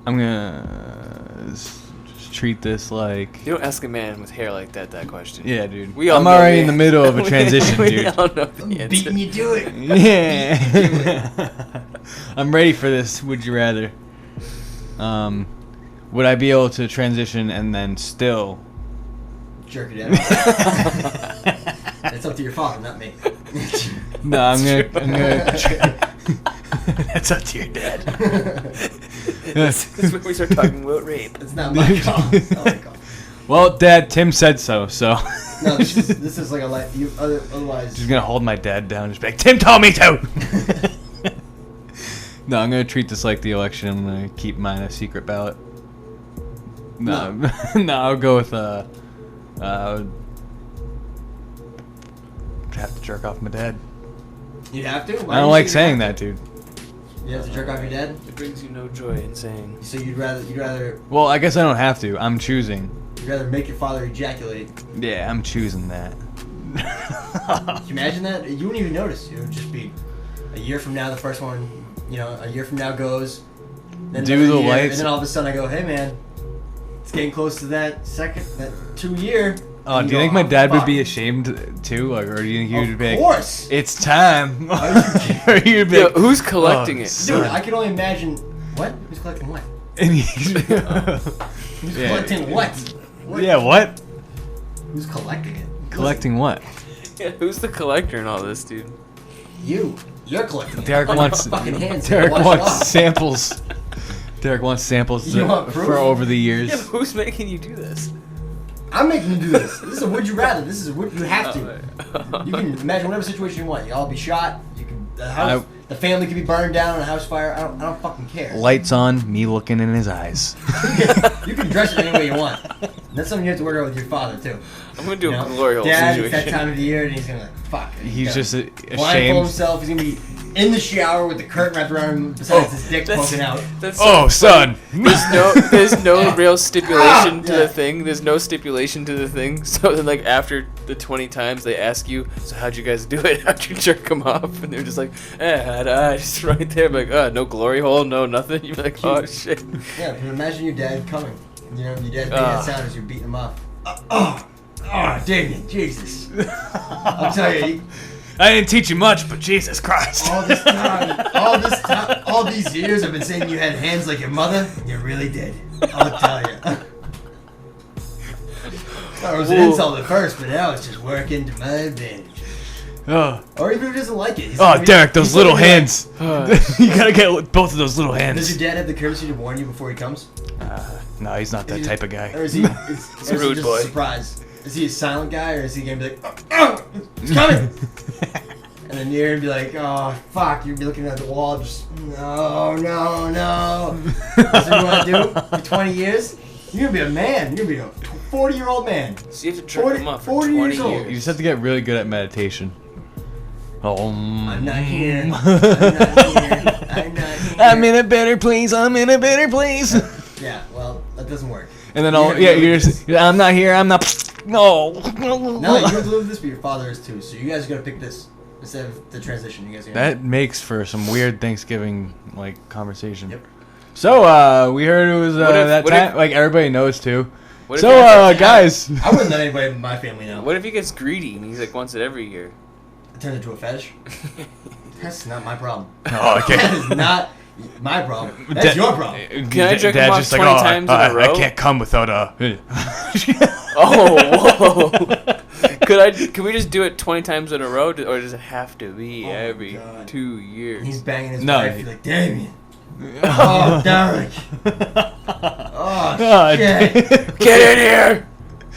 I'm gonna just treat this like. You don't ask a man with hair like that question. Yeah, dude. We all I'm know already the in the answer. middle of a transition, we dude. all know the answer. Beating you to it. Yeah. I'm ready for this. Would you rather? Would I be able to transition and then still? Jerk it out. It's up to your father, not me. No, I'm gonna. That's up to your dad. This is when we start talking about rape. It's not my call. It's not my call. Well, Dad, Tim said so. So. No, this is like a life. Otherwise. Just gonna hold my dad down and just be like, Tim told me to! No, I'm gonna treat this like the election. I'm gonna keep mine a secret ballot. No, no, I'll go with, have to jerk off my dad. You'd have to? I don't like saying that, dude. You have to jerk off your dad? It brings you no joy in saying. So you'd rather Well, I guess I don't have to. I'm choosing. make your father ejaculate. Yeah, I'm choosing that. Can you imagine that? You wouldn't even notice. It would just be a year from now, the first one, a year from now goes. Then Do another the year, lights. And then all of a sudden I go, hey man, it's getting close to that 2 year. Oh, do you think my dad would be ashamed too? Like, or do you think he would be like, Of course. it's time? Are you kidding? Or he'd be Yo, like, who's collecting it? son. Dude, I can only imagine. What? Who's collecting what? And he's, Who's Yeah. collecting what? yeah, what? Who's collecting it? Collecting what? Yeah, who's the collector in all this, dude? You. You're collecting it. Derek On wants your fucking hands. Derek Wash it wants off. samples. Derek wants samples You want proof? for over the years. Yeah, but who's making you do this? I'm making you do this. This is a would you rather. This is a would you have to. Oh, You can imagine whatever situation you want. Y'all be shot. You can I- the family could be burned down in a house fire. I don't fucking care. Lights on, me looking in his eyes. You can dress it any way you want. And that's something you have to work out with your father too. I'm gonna do You a know? glory hole Dad, it's situation. that time of the year, and he's gonna like, fuck. He's gonna just blindfold ashamed. himself. He's gonna be in the shower with the curtain wrapped around him, besides his dick That's- poking out. That's so Oh, funny. son. There's no real stipulation to Yeah. the thing. There's no stipulation to the thing. So then, like, after the 20 times they ask you, so how'd you guys do it? How'd you jerk them off? And they're just like, just right there. Like, no glory hole, no nothing. You're like, oh shit. Yeah, but imagine your dad coming. Your dad's making that sound as you're beating him up. Oh, dang it, Jesus. I'll tell you, I didn't teach you much, but Jesus Christ. all these years I've been saying you had hands like your mother. You really did. I'll tell you. It was an insult at first, but now it's just working to my advantage. Oh, Or even if he doesn't like it. he's oh like- Derek, those he's little like- hands. You gotta get both of those little Does hands. your dad have the courtesy to warn you before he comes? No, he's not that type of guy. Or is he, or is he rude just boy. a surprise? Is he a silent guy, or is he gonna be like, oh, it's coming? And then you're gonna be like, oh, fuck. You'll be looking at the wall, just, no. That's what you wanna do for 20 years? You're gonna be a man. You're gonna be a 40-year-old man. So you have to jerk 40 them off for 40 20 years old. years. You just have to get really good at meditation. I'm not here. I'm in a better place. I'm in a better place. Yeah, well, that doesn't work. And then You're gonna be you're like just, I'm not here. I'm not. No. No, you have to live this, but your father is too. So you guys gotta pick this instead of the transition. You guys are gonna That makes for some weird Thanksgiving conversation. Yep. So we heard it was What if- that what time. if- Like everybody knows too. What if So, he gets- guys. I wouldn't let anybody in my family know. What if he gets greedy and he's like wants it every year? It turns into a fetish. That's not my problem. Oh, okay. That is not my problem. That's your problem. Can I jerk him off Dad's 20 times in a row? I can't come without a. Oh, whoa. Can we just do it 20 times in a row, or does it have to be every God. 2 years? He's banging his No. wife. You're like, Damien. Oh, Derek. Oh, shit. Get in here!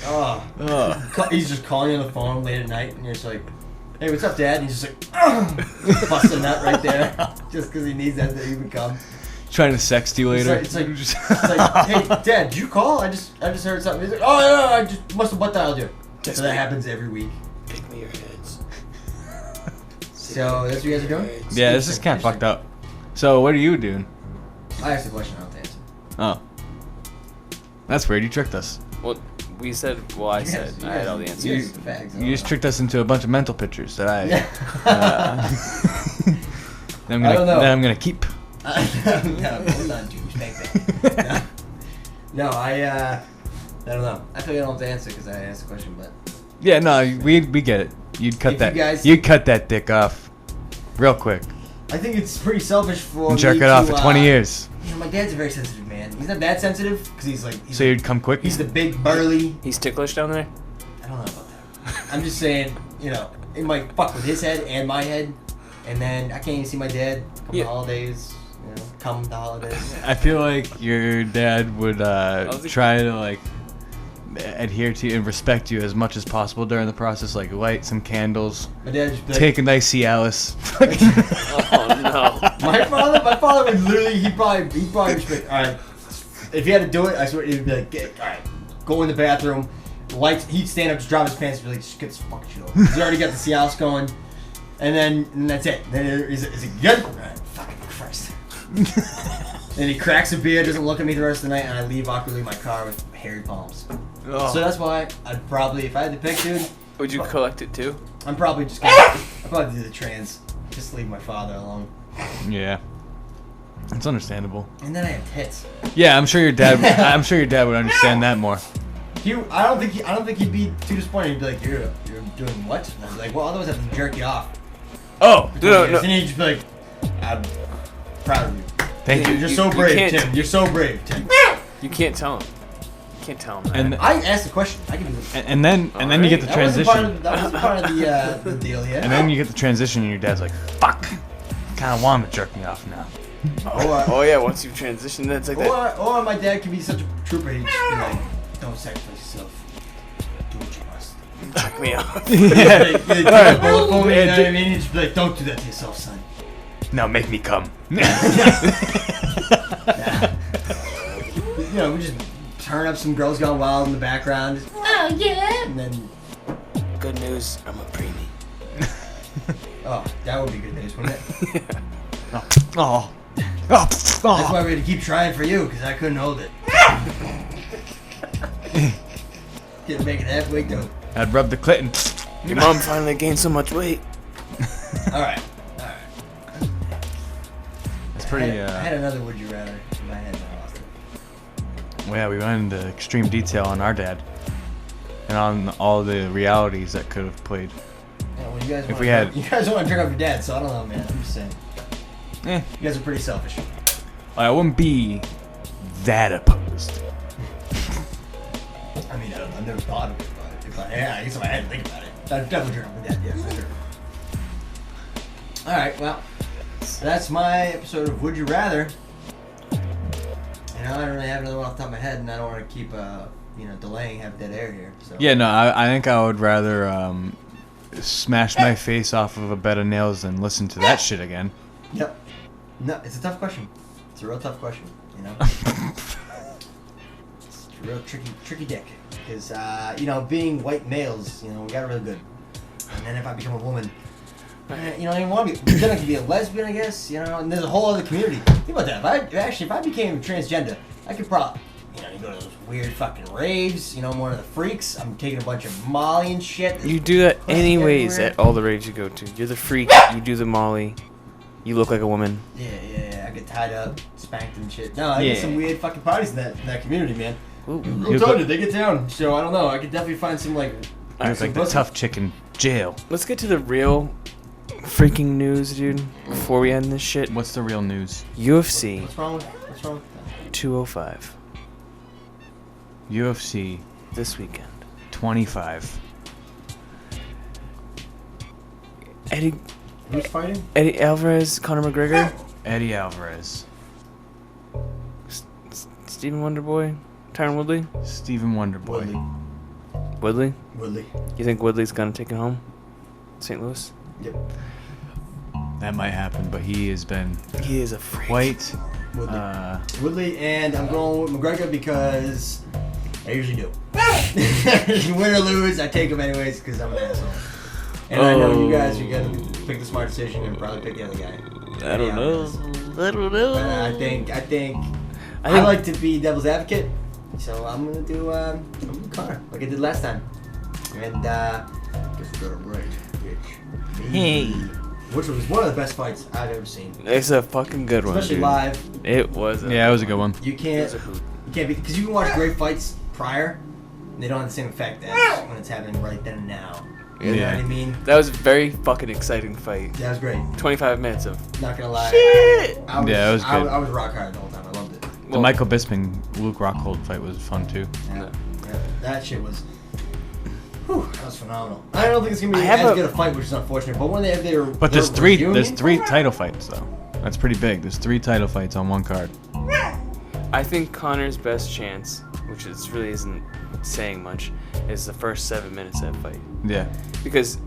Oh. He's just calling you on the phone late at night, and you're just like, hey, what's up, Dad? And he's just like, busting that right there, just because he needs that to even come. Trying to sext you later. It's like, hey, Dad, did you call? I just heard something. He's like, oh, yeah, I just must have butt dialed you. So that happens every week. Pick me your heads. So that's what you guys are doing? Yeah, this is kind of fucked up. So, what are you doing? I asked a question, I don't answer. Oh. That's weird. You tricked us. Well, we said. Well, I said I had all the answers. You guys are fags, I You don't just know. tricked us into a bunch of mental pictures that I. I don't know. That I'm gonna keep. No, hold on, dude. Spank that. No, I don't know. I feel like I don't have to answer because I asked a question, but Yeah, no, we get it. You'd cut If that. you guys- You'd cut that dick off, real quick. I think it's pretty selfish for And jerk me it off to, for 20 years. You know, my dad's a very sensitive man. He's not that sensitive because he's like. So you'd come quick. He's the big burly. He's ticklish down there. I don't know about that. I'm just saying, you know, it might fuck with his head and my head, and then I can't even see my dad come Yeah. the holidays. You know, come the holidays. I feel like your dad would think- try to like adhere to you and respect you as much as possible during the process. Like light some candles, My dad just be like, take a nice Cialis. Oh no. my father would literally, he'd probably just be like, all right, if he had to do it, I swear he'd be like, all right, go in the bathroom, lights, he'd stand up, just drop his pants, and be like, just get this fucking shit over. He's already got the Cialis going, and that's it. Then is it good? All right, fucking Christ. And he cracks a beer, doesn't look at me the rest of the night, and I leave awkwardly in my car with hairy palms. Oh. So that's why I'd probably, if I had to pick, dude, Would you collect it too? I'm probably just gonna, I'd probably do the trans. Just leave my father alone. Yeah, it's understandable. And then I have tits. Yeah, I'm sure your dad. I'm sure your dad would understand that more. I don't think he'd be too disappointed. He'd be like, you're doing what? And I'd be like, well, otherwise I have to jerk you off. Oh, No. And he'd just be like, I'm proud of you. thank you. You're You- so you brave, can't- Tim. You're so brave, Tim. You can't tell him. You can't tell him that. And I asked the question. I can do it. and then you get the That wasn't part transition, of, that wasn't part of the deal yet. and then you get the transition, and your dad's like, "Fuck, kind of want him to jerk me off now." Oh yeah, once you transition, that's like that. Or my dad can be such a trooper. He'd just be like, don't sacrifice yourself. Do what you must. Check me out. Like, you take a bullet for me, you know what I mean? He'd just be like, don't do that to yourself, son. Now make me come. You know, we just turn up some Girls Gone Wild in the background. Just, oh, yeah. And then, Good news, I'm a preemie. oh, that would be good news, wouldn't it? Oh. That's why we had to keep trying for you, because I couldn't hold it. Didn't make it halfway through. I'd rub the clit and. Your mom finally gained so much weight. Alright. It's pretty. I had another would you rather in my head, and I lost it. Well, yeah, we went into extreme detail on our dad, and on all the realities that could have played. Yeah, well, you guys If wanna we had- you guys don't want to pick up your dad, so I don't know, man. I'm just saying. Eh, You guys are pretty selfish. I wouldn't be that opposed. I mean, I've never thought of it, but I guess if I had to think about it, I'd definitely turn up my dad, yeah, for sure. Alright, well, that's my episode of Would You Rather. You know, I don't really have another one off the top of my head, and I don't want to keep, delaying, have dead air here. So. Yeah, no, I think I would rather smash my face off of a bed of nails than listen to that shit again. Yep. No, it's a tough question. It's a real tough question, you know? It's a real tricky dick. Because, being white males, we got it really good. And then if I become a woman, I don't even want to be. Then I could be a lesbian, I guess, and there's a whole other community. Think about that. If I became transgender, I could probably, you go to those weird fucking raves, I'm one of the freaks. I'm taking a bunch of Molly and shit. You do that Pussy anyways everywhere. at all the raves you go to. You're the freak. You do the Molly. You look like a woman. Yeah. I get tied up, spanked and shit. No, I get Yeah. some weird fucking parties in that community, man. Ooh. I'm telling you, they get down. So I don't know. I could definitely find some like. He was like the tough chick in jail. Let's get to the real freaking news, dude. Before we end this shit. What's the real news? UFC What's wrong with that? 205 UFC this weekend. 25. Who's fighting? Eddie Alvarez, Conor McGregor, Eddie Alvarez. Stephen Wonderboy, Tyron Woodley. Stephen Wonderboy. Woodley? Woodley. You think Woodley's gonna take it home? St. Louis? Yep. That might happen, but he has been He is a freak. quite. Woodley, and I'm going with McGregor because I usually do. Win or lose, I take him anyways because I'm an asshole. And I know you guys are gonna pick the smart decision and probably pick the other guy. I don't know. I don't know. But I think I like to be devil's advocate, so I'm gonna do Conor like I did last time. And guess we got it right, bitch. Hey. Which was one of the best fights I've ever seen. It's a fucking good one, Especially dude. live. It was. Yeah, it was a good one. You can't be because you can watch great fights prior, and they don't have the same effect as when it's happening right then and now. You know what I mean? That was a very fucking exciting fight. That was great. 25 minutes of. Not gonna lie. Shit! I was, Yeah, it was good. I was rock hard the whole time. I loved it. The Michael Bisping Luke Rockhold fight was fun too. Yeah, that shit was. Whew, that was phenomenal. I don't think it's gonna be I have as a- good a fight, which is unfortunate. But when they have their But there's their three. reunion- There's 3 title fights though. That's pretty big. There's 3 title fights on one card. I think Connor's best chance, which is really isn't saying much, is the first 7 minutes of that fight. Yeah, Because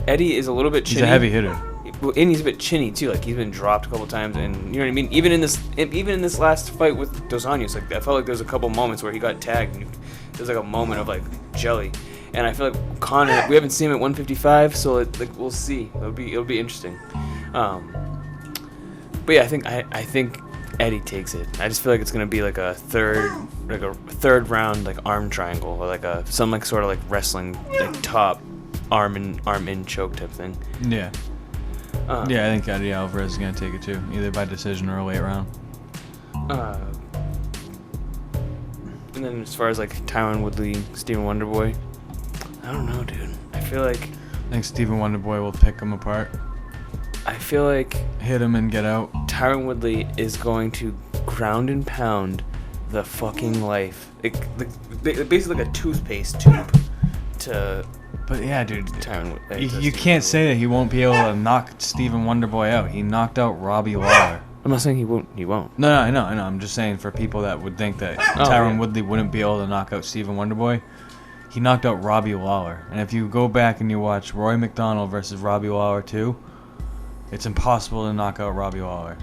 Eddie is a little bit chinny. he's a heavy hitter. Well, and he's a bit chinny too. Like he's been dropped a couple times, and you know what I mean. Even in this last fight with Dos Anjos, like I felt like there was a couple moments where he got tagged, and there was like a moment of like jelly. And I feel like Conor, we haven't seen him at 155, so like we'll see. It'll be interesting. But yeah, I think Eddie takes it. I just feel like it's gonna be like a third round like arm triangle or like some like sort of like wrestling like top arm in choke type thing. Yeah. Yeah, I think Eddie Alvarez is gonna take it too, either by decision or a late round. And then as far as like Tyron Woodley, Stephen Wonderboy, I don't know, dude. I feel like I think Stephen Wonderboy will pick him apart, I feel like hit him, and get out. Tyron Woodley is going to ground and pound the fucking life. Basically like a toothpaste tube to But yeah, dude, Tyron Woodley. you can't say that he won't be able to knock Stephen Wonderboy out. He knocked out Robbie Lawler. I'm not saying he won't. No, I know. I'm just saying for people that would think that Tyron Woodley wouldn't be able to knock out Stephen Wonderboy, he knocked out Robbie Lawler. And if you go back and you watch Roy McDonald versus Robbie Lawler 2, it's impossible to knock out Robbie Lawler.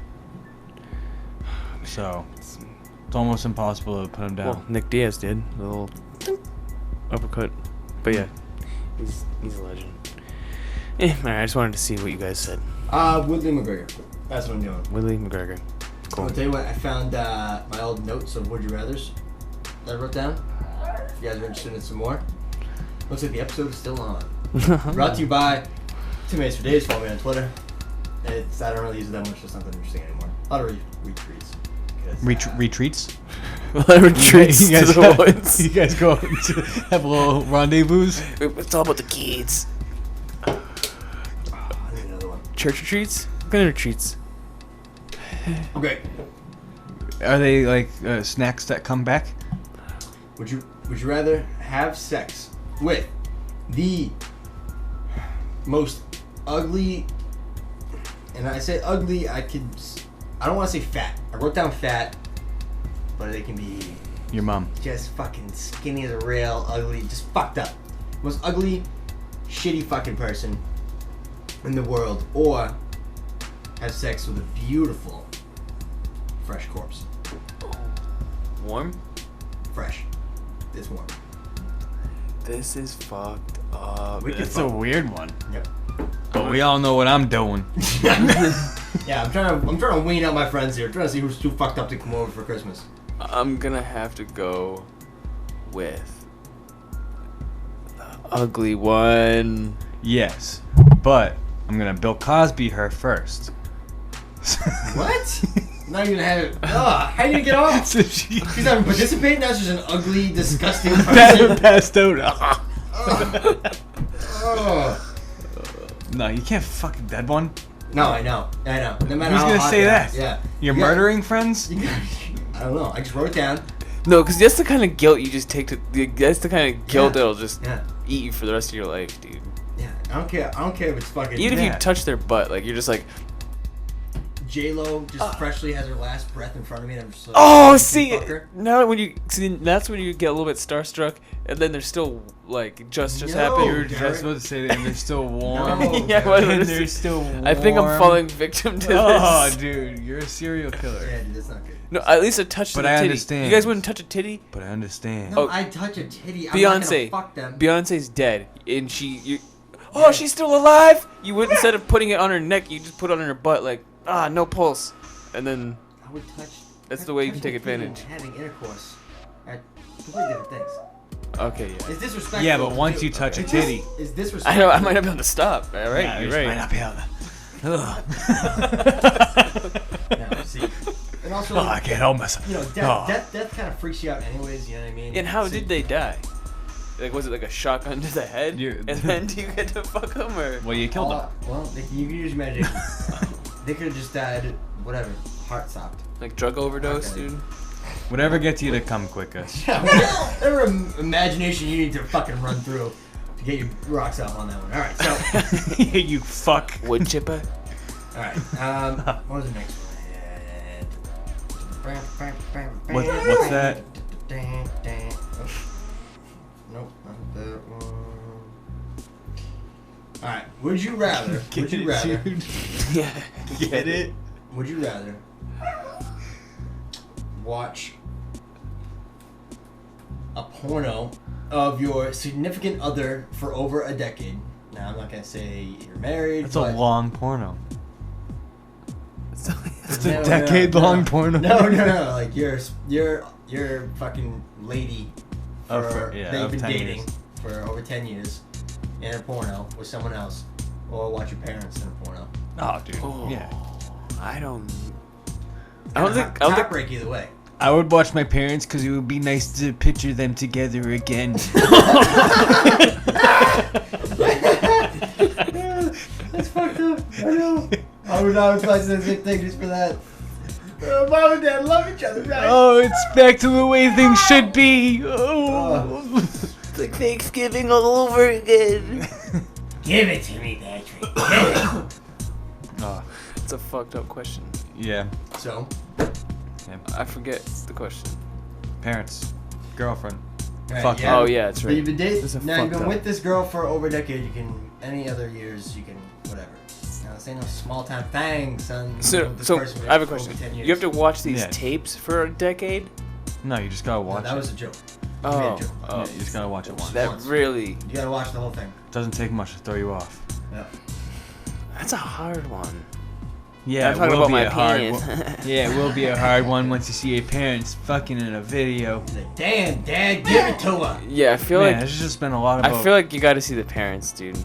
So, it's almost impossible to put him down. Well, Nick Diaz did a little uppercut, but yeah, he's a legend. Alright, I just wanted to see what you guys said. Woodley McGregor. That's what I'm doing. Woodley McGregor. Cool. I'll tell you what. I found my old notes of Would You Rather's that I wrote down. If you guys are interested in some more, looks like the episode is still on. Brought to you by 2 Minutes for Days. Follow me on Twitter. I don't really use it that much. It's not that interesting anymore. A lot of retweets. Retreats? Retreats You guys to the woods. You guys go to have a little rendezvous? It's all about the kids. I need another one. Church retreats? What kind of retreats? Okay. Are they like snacks that come back? Would you rather have sex with the most ugly, and I say ugly, I don't want to say fat. I wrote down fat, but they can be Your mom. just fucking skinny as a rail, ugly, just fucked up. Most ugly, shitty fucking person in the world, or have sex with a beautiful, fresh corpse. Warm? Fresh. It's warm. This is fucked up. It's a weird one. Yep. But we all know what I'm doing. Yeah, I'm trying to wean out my friends here. I'm trying to see who's too fucked up to come over for Christmas. I'm gonna have to go with the ugly one. Yes, but I'm gonna Bill Cosby her first. What? Not even have it. How are you gonna get off? So she She's not even participating. Now she's an ugly, disgusting person. passed out. Oh. No, you can't fucking dead one. No, I know. No matter Who's how gonna hot say they are. that? Yeah. You're You got- murdering friends? You got, I don't know. I just wrote it down. No, because that's the kind of guilt you just take to. That's the kind of guilt Yeah. that'll just Yeah. eat you for the rest of your life, dude. Yeah. I don't care. I don't care if it's fucking. Even if Yeah. you touch their butt, like you're just like, J-Lo just freshly has her last breath in front of me, and I'm just like, oh, you see, fucker. now when you see, that's when you get a little bit starstruck, and then they're still like just No. happened. You were Garrett. just about to say that, and they're still warm. No. Yeah, what And is they're it? still warm. I think I'm falling victim to Oh, this. dude, you're a serial killer. Yeah, dude, that's not good. No, at least a touch to But the I titty. understand. You guys wouldn't touch a titty? But I understand. No, Oh. I touch a titty. I'm not Beyonce. gonna fuck them. Beyonce's dead, and oh, she's still alive. You would, instead of putting it on her neck, you just put it on her butt, like no pulse, and then I would touch. That's the way you can touching take a titty advantage. and having intercourse are completely different things. okay, yeah. It's disrespectful. Yeah, but to once do. you touch a It's dis- titty. It's I disrespectful. know I might not be able to stop. All right, Yeah, you're you right. might not be able to. Ugh. No, see, and also, Oh, I can't help myself. you know, Oh. death kind of freaks you out, anyways. You know what I mean? And how See, did they die? Like, was it like a shotgun to the head, You- and then do you get to fuck them, or? Well, you killed them. Well, you can use your magic. They could have just died. Whatever. Heart stopped. Like drug overdose, Okay. dude. Whatever gets you to come quicker. Whatever imagination you need to fucking run through to get your rocks out on that one. All right, so. You fuck. Wood chipper. All right. What was the next one? What's that? Nope, not that one. All right. Would you rather? Would you rather? Yeah. Get it? Would you rather watch a porno of your significant other for over a decade? Now, I'm not gonna say you're married. That's a but long porno. It's It's a decade-long porno. No. Like your fucking lady Oh, they've of been 10 dating years. for over 10 years in a porno with someone else, or watch your parents in a porno. Oh, dude. Oh, Yeah. I don't It's think. heartbreak either way. I would watch my parents because it would be nice to picture them together again. That's fucked up. I know. I would not replace the same thing just for that. Mom and Dad love each other, right? Oh, it's back to the way things should be. Oh. It's like Thanksgiving all over again. Give it to me, Patrick. Oh, It's a fucked up question. yeah. So, I forget the question. Parents, girlfriend. right, Fuck yeah. Oh yeah, that's So right. you've been This is dating. Now you've fucked been up. with this girl for over a decade. You can any other years you can whatever. Now this ain't no small time thing, son. So, This so person I have a for over question. 10 years. You have to watch these Yeah. tapes for a decade? No, you just gotta No, watch that it. was a joke. Oh, made a joke. oh. Yeah, you just gotta watch it once. That once. really. You gotta watch the whole thing. Doesn't take much to throw you off. Yeah. That's a hard one. Yeah, I'm talking about my penis. Yeah, it will be a hard one once you see your parents fucking in a video. He's like, damn, Dad, give it to her. Yeah, I feel Man, like there's just been a lot of. I feel like you got to see the parents, dude.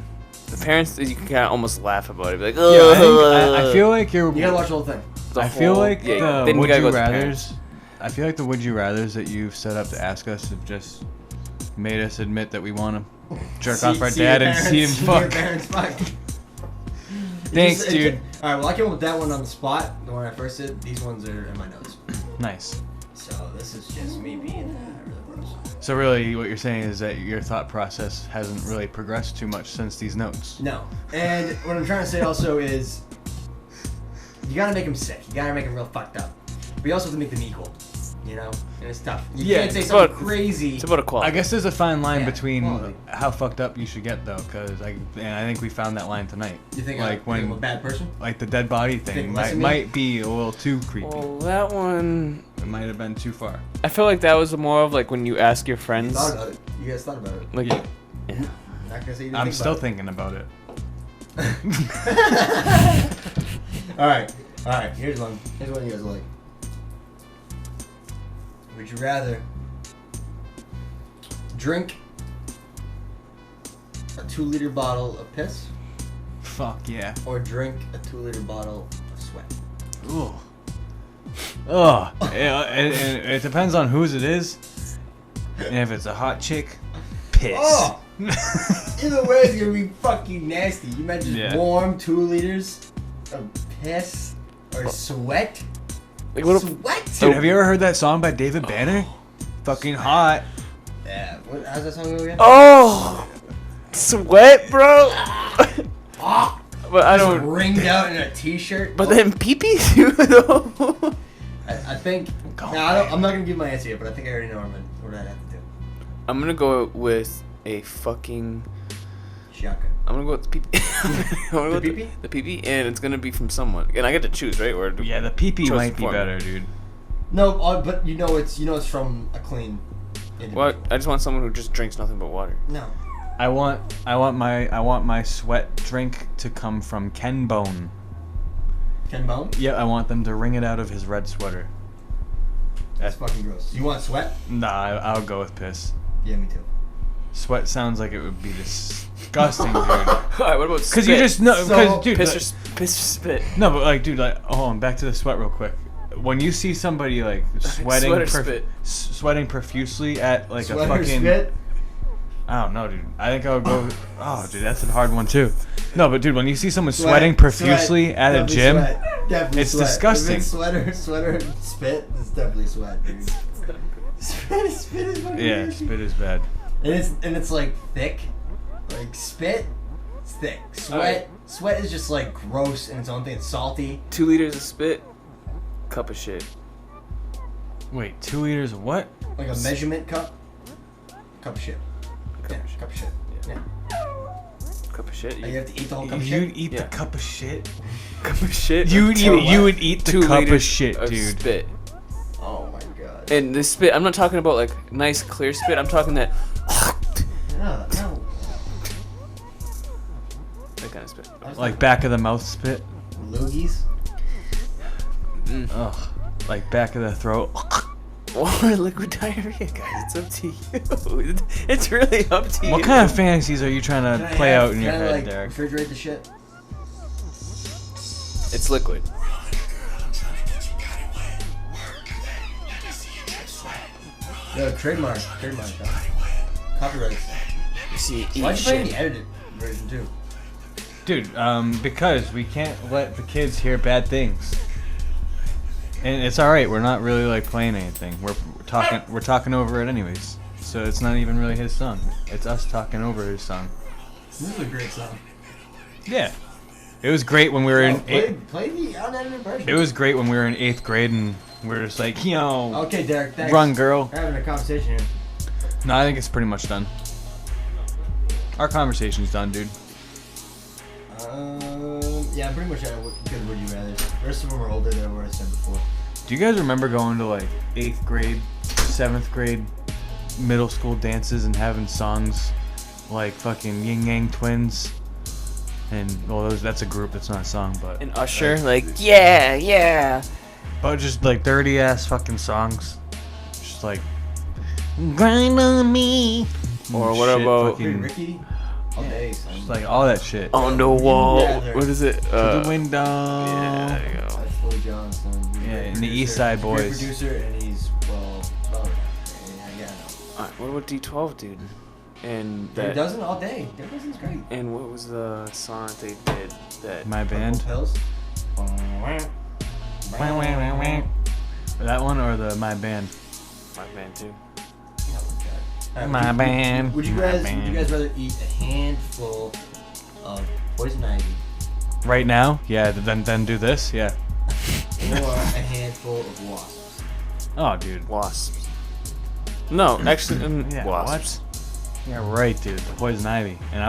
The parents, you can kind of almost laugh about it, be like, I, oh. I feel like you're. You gotta watch the whole thing. I feel like yeah, the then you would gotta you go with the rather's. parents. I feel like the would you rather's that you've set up to ask us have just made us admit that we want to jerk off our See dad your and see him parents- fuck. Your parents fuck. Thanks, dude. All right, well, I came up with that one on the spot. The one I first did. These ones are in my notes. Nice. So this is just me being really gross. So really, what you're saying is that your thought process hasn't really progressed too much since these notes. No, and what I'm trying to say also is, you gotta make them sick. You gotta make them real fucked up. But you also have to make them equal. You know, and it's tough. You Yeah, can't say it's something about- crazy. It's about equality. I guess there's a fine line Yeah, between quality. how fucked up you should get though, because I think we found that line tonight. You think like I'm a bad person? like the dead body thing think less of me? might be a little too creepy. Well, that one, It might have been too far. I feel like that was more of like when you ask your You friends. thought about it. You guys thought about it. Like, Yeah. yeah. I'm not gonna say you didn't I'm think still about thinking about it. it. All right. Here's one. Here's one you guys like. Would you rather drink a 2-liter bottle of piss Fuck yeah. or drink a 2-liter bottle of sweat? Ugh. Ugh. And it depends on whose it is. And if it's a hot chick, piss. Oh! Either way, it's gonna be fucking nasty. You imagine warm 2 liters of piss or sweat. Like, what Sweat? Dude, have you ever heard that song by David Banner? Fucking hot. Yeah. How's that song go again? Oh, sweat, bro. But I Just don't. ringed out in a t-shirt. But then pee-pee too, though. I think. Go No, I'm not gonna give my answer yet, but I think I already know what I'd have to do. I'm gonna go with a fucking. Shotgun. I'm gonna go with the pee-pee. I'm gonna go with pee-pee? the pee-pee, and it's gonna be from someone, and I get to choose, right? Or Yeah, the pee-pee choice might be form. better, dude. No, but it's from a clean. What? I just want someone who just drinks nothing but water. No. I want my sweat drink to come from Ken Bone. Ken Bone? Yeah, I want them to wring it out of his red sweater. That's fucking gross. You want sweat? Nah, I'll go with piss. Yeah, me too. Sweat sounds like it would be disgusting, dude. Alright, what about spit? Because you just know, So- dude. piss or spit. No, but like, dude, hold on, back to the sweat real quick. When you see somebody like sweating, Sweat or spit? sweating profusely at like Sweat a or fucking, spit? I don't know, dude. I think I would go. Oh, dude, that's a hard one too. No, but dude, when you see someone Sweat, sweating profusely sweat. at a Definitely gym, sweat. Definitely it's sweat. disgusting. If it's sweater, and spit, it's definitely sweat, dude. spit is fucking yeah, nasty. spit is bad. And it's like thick. Like spit, it's thick. Sweat is just like gross in its own thing. It's salty. 2 liters of spit, cup of shit. Wait, 2 liters of what? Like a measurement cup. Cup of shit. Yeah, cup of shit. Yeah. Cup of shit. You have to eat the whole cup of You'd shit. eat Yeah. the cup of shit. Cup of shit. You what? would eat the 2 cup of liters shit, of dude. Spit. Oh my god. And the spit, I'm not talking about like nice clear spit. I'm talking that No. that kind of spit. Like back of the mouth spit. Loogies. Ugh. Like back of the throat. Or liquid diarrhea, guys. It's up to you. It's really up to you. What kind of fantasies are you trying Can to I play have- out in your can I, head, like, Derek? refrigerate the shit. It's liquid. Yo, trademark. Copyrights. You see, eat Why'd you play shit. the edited version too? Dude, because we can't let the kids hear bad things. And it's all right. We're not really like playing anything. We're talking over it anyways. So it's not even really his song. It's us talking over his song. This is a great song. Yeah. It was great when we were in Play the unedited version. It was great when we were in 8th grade and we were just like, yo, Okay, Derek. Thanks. run girl. We're having a conversation here. No, I think it's pretty much done. Our conversation's done, dude. Yeah, I'm pretty much at good would you rather. The rest of them are older than what I said before. Do you guys remember going to like 8th grade, 7th grade, middle school dances and having songs like fucking Yin Yang Twins? And well, that's a group. That's not a song, but And Usher, like, yeah. but just like dirty ass fucking songs, just like grind on me. Or and what shit, about- Hey, fucking, Ricky? All day, son. just like all that shit? On the wall. Yeah, What is it? To the window. Yeah, there you go. That's Phil Johnson. He's a Yeah, great and the producer. East Side He's a great Boys. producer, and he's well. Yeah, no. Alright, what about D12, dude? And Derek that. Dozen all day. Derek Dozen's great. And what was the song that they did? That. My band. Pills. That one or the My Band? My band too. My band. Would you My guys band. rather eat a handful of poison ivy Right now? Yeah. Then do this. Yeah. or a handful of wasps? Oh, dude. Wasps. No, actually, Yeah, wasps. Yeah, right, dude. The poison ivy, and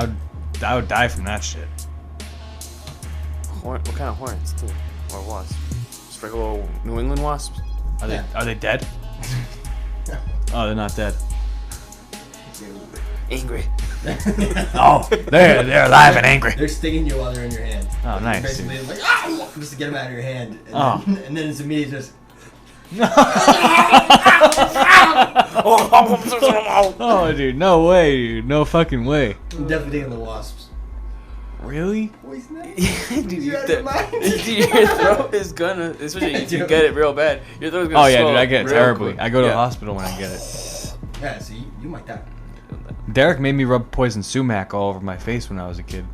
I would die from that shit. What kind of hornets too? Or wasps? Just regular old New England wasps? Are they Yeah. Are they dead? Oh, they're not dead. Angry. Oh, they're alive and angry. They're stinging you while they're in your hand. Oh, Like, nice, Basically, dude. like, ah! Just to get them out of your hand. And, Oh. then, and then it's immediately just. Oh, dude, no way, dude, no fucking way. I'm definitely taking the wasps. Really? Poison ivy? Dude, You're out of your mind. your throat is gonna, especially if you get it real bad, your throat's gonna Oh yeah, swell dude, I up get it real terribly. quick. I go to the Yeah. hospital when I get it. Yeah, so you might die. Derek made me rub poison sumac all over my face when I was a kid.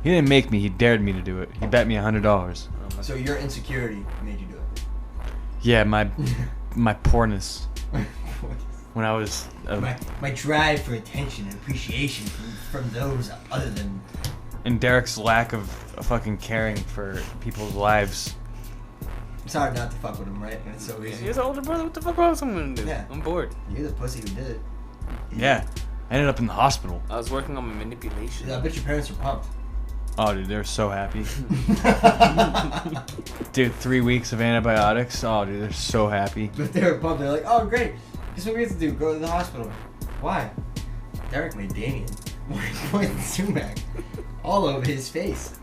He didn't make me. He dared me to do it. He bet me $100. So your insecurity made you do it. Yeah, my poorness when I was. My drive for attention and appreciation from those other than. And Derek's lack of fucking caring for people's lives. It's hard not to fuck with him, right? And it's so easy. You're the older brother. What the fuck else am I gonna do? Yeah. I'm bored. You're the pussy who did it. Yeah, I ended up in the hospital. I was working on my manipulation. I bet your parents are pumped. Oh, dude, they're so happy. Dude, 3 weeks of antibiotics. Oh, dude, they're so happy. But they were pumped. They're like, oh, great. Guess what we have to do? Go to the hospital. Why? Derek made Damien poison sumac all over his face.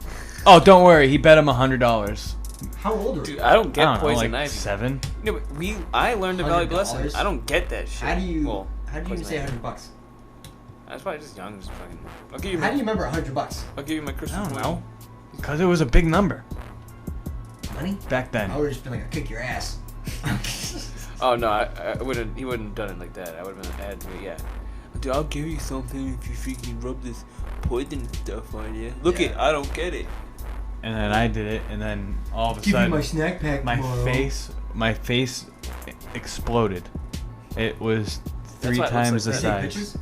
Oh, don't worry. He bet him $100. How old are Dude, you? I don't get I don't know, poison like ivy. 7. No, but I learned a valuable lesson. $100? I don't get that shit. How do you Well, even poison say ivy. $100? I was probably just young. Just fucking. I'll give you How my. do you remember $100? I'll give you my Christmas. I don't money. know. Because it was a big number Money? back then. I would have just been like, I'll kick your ass. Oh no, I wouldn't. He wouldn't have done it like that. I would have been. I had to be, yeah. Dude, I'll give you something if you freaking rub this poison stuff on you. Look Yeah. it, I don't get it. And then I did it, and then all of a Give you sudden, my snack pack my tomorrow. face exploded. It was That's 3 why it looks times the like Did you take size. pictures?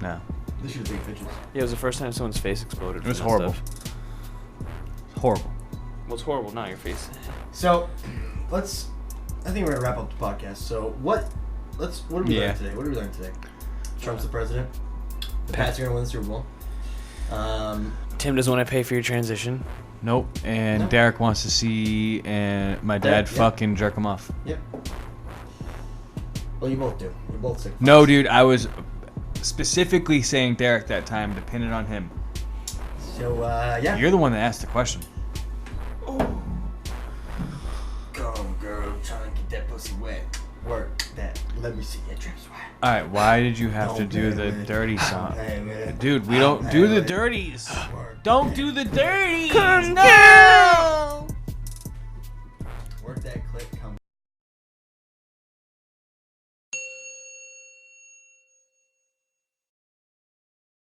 No, They should take pictures. Yeah, it was the first time someone's face exploded. it was from that horrible. stuff. Horrible. Well, it's horrible, not your face. So, I think we're gonna wrap up the podcast. So, what did we Yeah. learn today? What did we learn today? Trump's the president. The Pats are gonna win the Super Bowl. Tim doesn't want to pay for your transition. Nope. And No. Derek wants to see my dad Yeah. fucking jerk him off. Yep. Well, you both do. You're both sick. No, dude, I was specifically saying Derek that time to pin it on him. So, yeah. You're the one that asked the question. Go, girl, trying to get that pussy wet. Work that. Let me see your drips wet. All right, why did you have to Don't do play the with it. dirty Don't song? play with it. Dude, we Don't don't play do the with it. dirties. Work Don't that. do the dirties. Come get